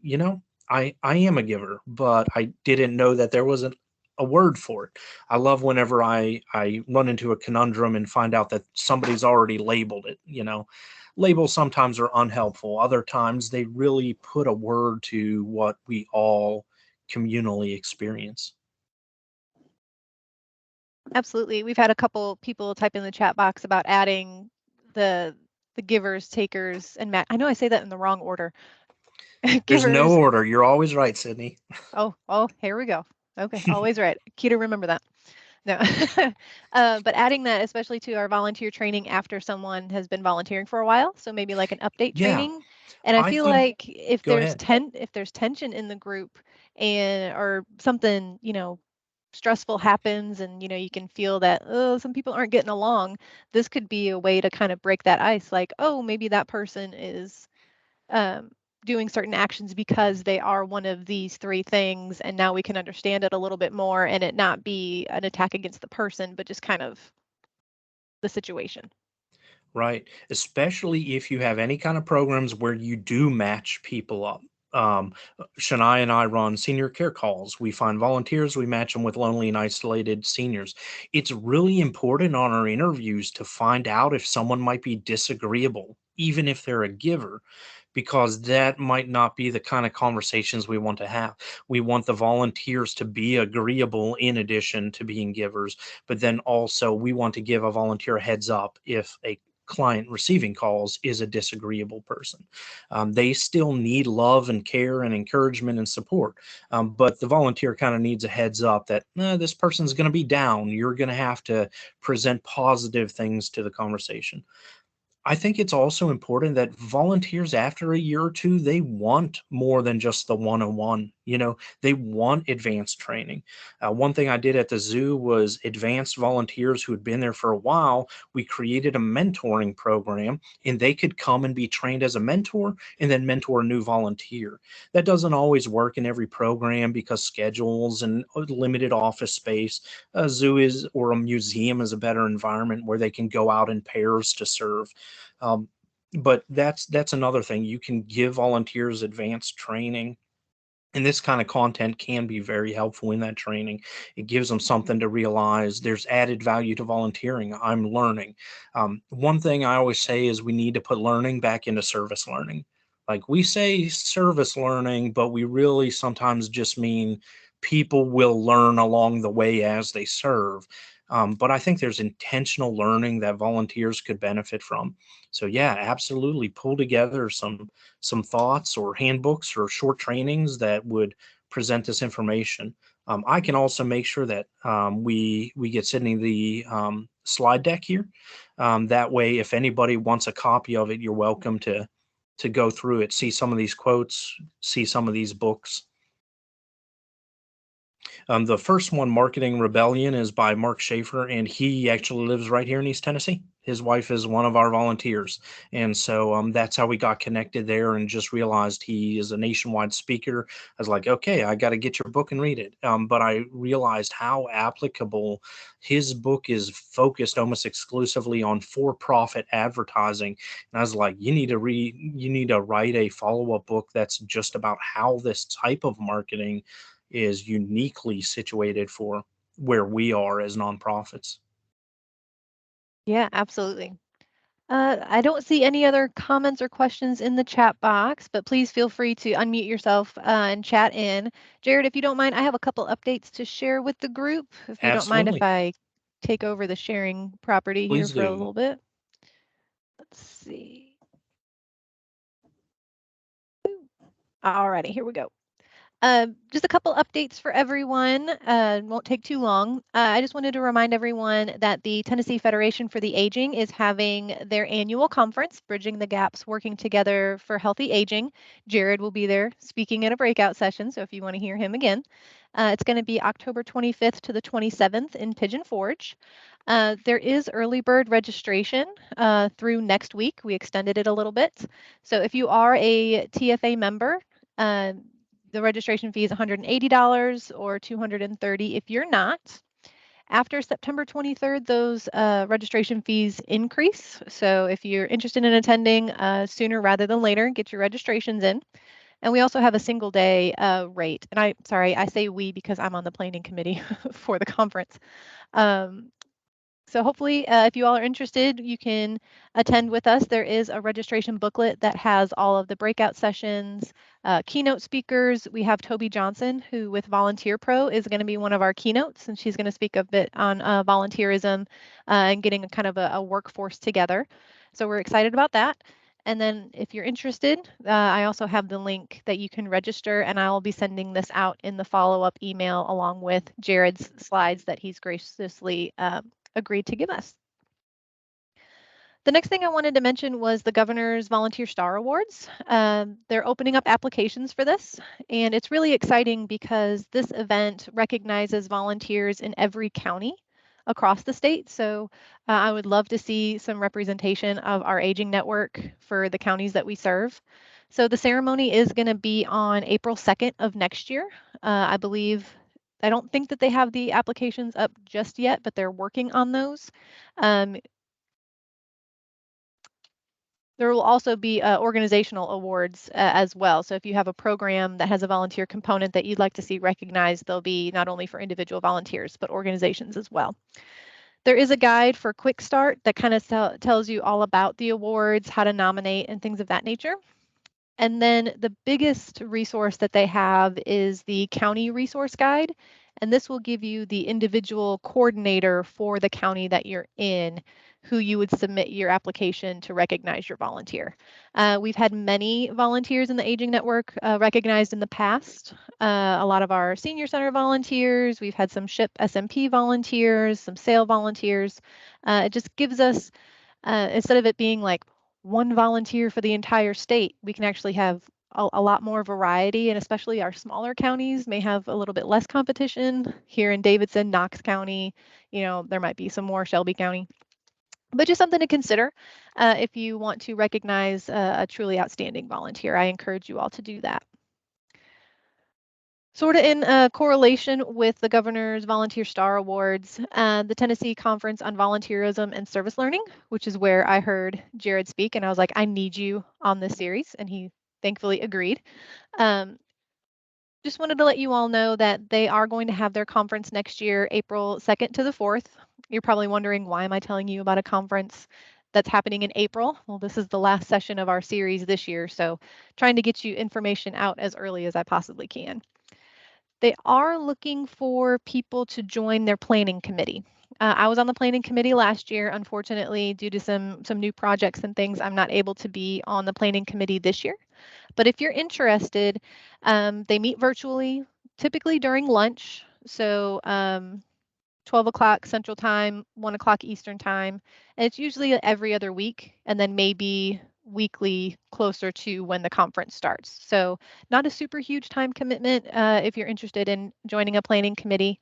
I am a giver, but I didn't know that there wasn't a word for it. I love whenever I run into a conundrum and find out that somebody's already labeled it. Labels sometimes are unhelpful. Other times they really put a word to what we all communally experience. Absolutely. We've had a couple people type in the chat box about adding the givers, takers, and I know I say that in the wrong order. There's no Givers. order. You're always right, Sydney. Oh, here we go. Okay, always right. Key to remember that. No, but adding that, especially to our volunteer training after someone has been volunteering for a while, so maybe like an update Yeah, training. And I I feel think. like if Go there's ahead. if there's tension in the group or something, stressful happens and you can feel that, oh, some people aren't getting along, this could be a way to kind of break that ice, like, oh, maybe that person is doing certain actions because they are one of these three things, and now we can understand it a little bit more and it not be an attack against the person, but just kind of the situation. Right. Especially if you have any kind of programs where you do match people up. Shania and I run senior care calls. We find volunteers, we match them with lonely and isolated seniors. It's really important on our interviews to find out if someone might be disagreeable, even if they're a giver, because that might not be the kind of conversations we want to have. We want the volunteers to be agreeable in addition to being givers, but then also we want to give a volunteer a heads up if a client receiving calls is a disagreeable person. They still need love and care and encouragement and support. But the volunteer kind of needs a heads up that this person's going to be down. You're going to have to present positive things to the conversation. I think it's also important that volunteers after a year or two, they want more than just the one-on-one. They want advanced training. One thing I did at the zoo was advanced volunteers who had been there for a while. We created a mentoring program, and they could come and be trained as a mentor and then mentor a new volunteer. That doesn't always work in every program because schedules and limited office space. A zoo is or a museum is a better environment where they can go out in pairs to serve. Um, but that's another thing. You can give volunteers advanced training, and this kind of content can be very helpful in that training. It gives them something to realize there's added value to volunteering. I'm learning. One thing I always say is we need to put learning back into service learning. Like we say service learning, but we really sometimes just mean people will learn along the way as they serve. But I think there's intentional learning that volunteers could benefit from. So yeah, absolutely pull together some thoughts or handbooks or short trainings that would present this information. I can also make sure that we get Sydney the slide deck here. That way, if anybody wants a copy of it, you're welcome to go through it, see some of these quotes, see some of these books. The first one, Marketing Rebellion, is by Mark Schaefer, and he actually lives right here in East Tennessee. His wife is one of our volunteers. And so that's how we got connected there and just realized he is a nationwide speaker. I was like, okay, I got to get your book and read it. But I realized how applicable his book is, focused almost exclusively on for-profit advertising. And I was like, you need to write a follow-up book that's just about how this type of marketing is uniquely situated for where we are as nonprofits. Yeah, absolutely. I don't see any other comments or questions in the chat box, but please feel free to unmute yourself and chat in. Jared, if you don't mind, I have a couple updates to share with the group. If you don't mind if I take over the sharing property here Please for a do. little bit. Let's see. Alrighty, here we go. Just a couple updates for everyone. Won't take too long. I just wanted to remind everyone that the Tennessee Federation for the Aging is having their annual conference, Bridging the Gaps, Working Together for Healthy Aging. Jared will be there speaking at a breakout session, so if you want to hear him again. It's going to be October 25th to the 27th in Pigeon Forge. There is early bird registration through next week. We extended it a little bit. So if you are a TFA member, the registration fee is $180 or $230 if you're not. After September 23rd, those registration fees increase. So if you're interested in attending sooner rather than later, get your registrations in. And we also have a single day rate. And I say we because I'm on the planning committee for the conference. So hopefully, if you all are interested, you can attend with us. There is a registration booklet that has all of the breakout sessions, keynote speakers. We have Toby Johnson, who with Volunteer Pro is going to be one of our keynotes, and she's going to speak a bit on volunteerism and getting a kind of a workforce together. So we're excited about that. And then if you're interested, I also have the link that you can register, and I'll be sending this out in the follow-up email along with Jared's slides that he's graciously agreed to give us. The next thing I wanted to mention was the Governor's Volunteer Star Awards. They're opening up applications for this, and it's really exciting because this event recognizes volunteers in every county across the state. So I would love to see some representation of our aging network for the counties that we serve. So the ceremony is going to be on April 2nd of next year. I don't think that they have the applications up just yet, but they're working on those. There will also be organizational awards as well. So if you have a program that has a volunteer component that you'd like to see recognized, they'll be not only for individual volunteers, but organizations as well. There is a guide for Quick Start that kind of tells you all about the awards, how to nominate, and things of that nature. And then the biggest resource that they have is the county resource guide. And this will give you the individual coordinator for the county that you're in, who you would submit your application to recognize your volunteer. We've had many volunteers in the Aging Network recognized in the past. A lot of our senior center volunteers, we've had some SHIP SMP volunteers, some SAIL volunteers. It just gives us Instead of it being like one volunteer for the entire state, we can actually have a lot more variety, and especially our smaller counties may have a little bit less competition. Here in Davidson, Knox County, there might be some more, Shelby County. But just something to consider if you want to recognize a truly outstanding volunteer. I encourage you all to do that. Sort of in correlation with the Governor's Volunteer Star Awards, the Tennessee Conference on Volunteerism and Service Learning, which is where I heard Jared speak, and I was like, I need you on this series, and he thankfully agreed. Just wanted to let you all know that they are going to have their conference next year, April 2nd to the 4th. You're probably wondering, why am I telling you about a conference that's happening in April? Well, this is the last session of our series this year, so trying to get you information out as early as I possibly can. They are looking for people to join their planning committee. I was on the planning committee last year. Unfortunately, due to some new projects and things, I'm not able to be on the planning committee this year. But if you're interested, they meet virtually, typically during lunch. So 12 o'clock Central Time, 1 o'clock Eastern Time. And it's usually every other week, and then maybe weekly closer to when the conference starts. So not a super huge time commitment if you're interested in joining a planning committee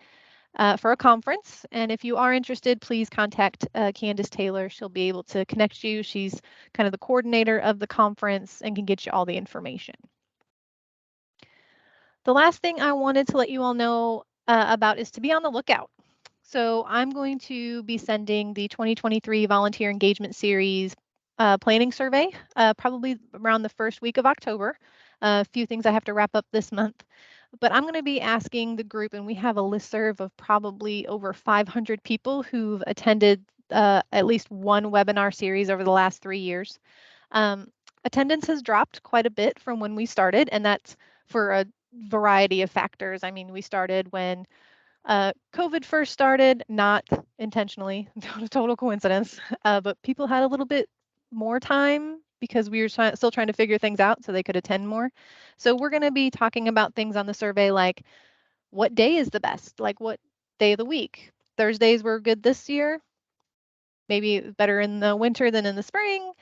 for a conference. And if you are interested, please contact Candace Taylor. She'll be able to connect you. She's kind of the coordinator of the conference and can get you all the information. The last thing I wanted to let you all know about is to be on the lookout. So I'm going to be sending the 2023 Volunteer Engagement Series planning survey probably around the first week of October. A few things I have to wrap up this month. But I'm going to be asking the group, and we have a listserv of probably over 500 people who've attended at least one webinar series over the last 3 years. Attendance has dropped quite a bit from when we started, and that's for a variety of factors. I mean, we started when COVID first started, not intentionally, total coincidence, but people had a little bit more time because we were still trying to figure things out so they could attend more. So we're going to be talking about things on the survey like what day is the best, like what day of the week. Thursdays were good this year, maybe better in the winter than in the spring.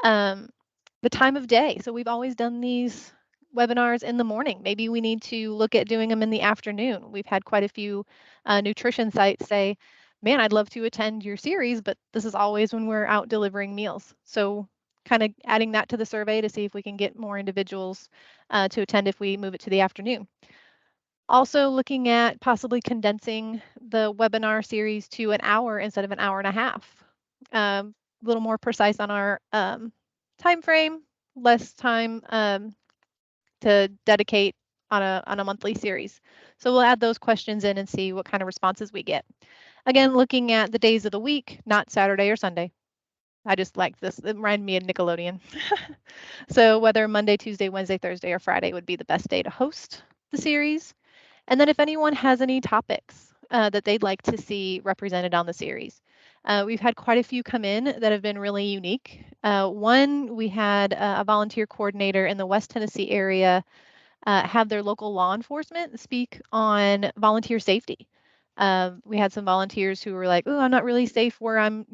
The time of day. So we've always done these webinars in the morning. Maybe we need to look at doing them in the afternoon. We've had quite a few nutrition sites say, man, I'd love to attend your series, but this is always when we're out delivering meals. So kind of adding that to the survey to see if we can get more individuals to attend if we move it to the afternoon. Also looking at possibly condensing the webinar series to an hour instead of an hour and a half. A little more precise on our time frame, less time to dedicate on a monthly series. So we'll add those questions in and see what kind of responses we get. Again, looking at the days of the week, not Saturday or Sunday. I just like this. It reminded me of Nickelodeon. So whether Monday, Tuesday, Wednesday, Thursday, or Friday would be the best day to host the series. And then if anyone has any topics that they'd like to see represented on the series. We've had quite a few come in that have been really unique. One, we had a volunteer coordinator in the West Tennessee area have their local law enforcement speak on volunteer safety. We had some volunteers who were like, oh, I'm not really safe where I'm,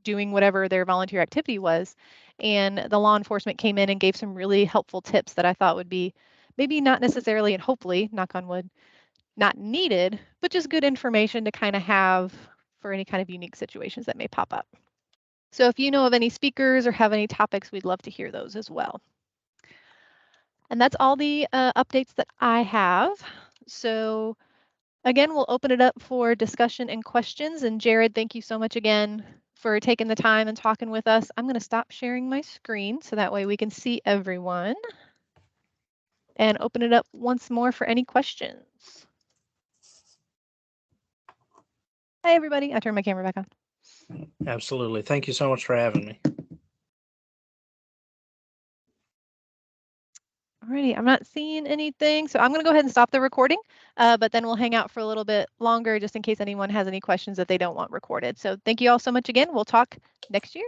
doing whatever their volunteer activity was. And the law enforcement came in and gave some really helpful tips that I thought would be maybe not necessarily, and hopefully, knock on wood, not needed, but just good information to kind of have for any kind of unique situations that may pop up. So if you know of any speakers or have any topics, we'd love to hear those as well. And that's all the updates that I have. So again, we'll open it up for discussion and questions. And Jared, thank you so much again for taking the time and talking with us. I'm going to stop sharing my screen so that way we can see everyone and open it up once more for any questions. Hi, everybody. I turned my camera back on. Absolutely. Thank you so much for having me. Alrighty, I'm not seeing anything, so I'm going to go ahead and stop the recording, but then we'll hang out for a little bit longer just in case anyone has any questions that they don't want recorded. So thank you all so much again. We'll talk next year.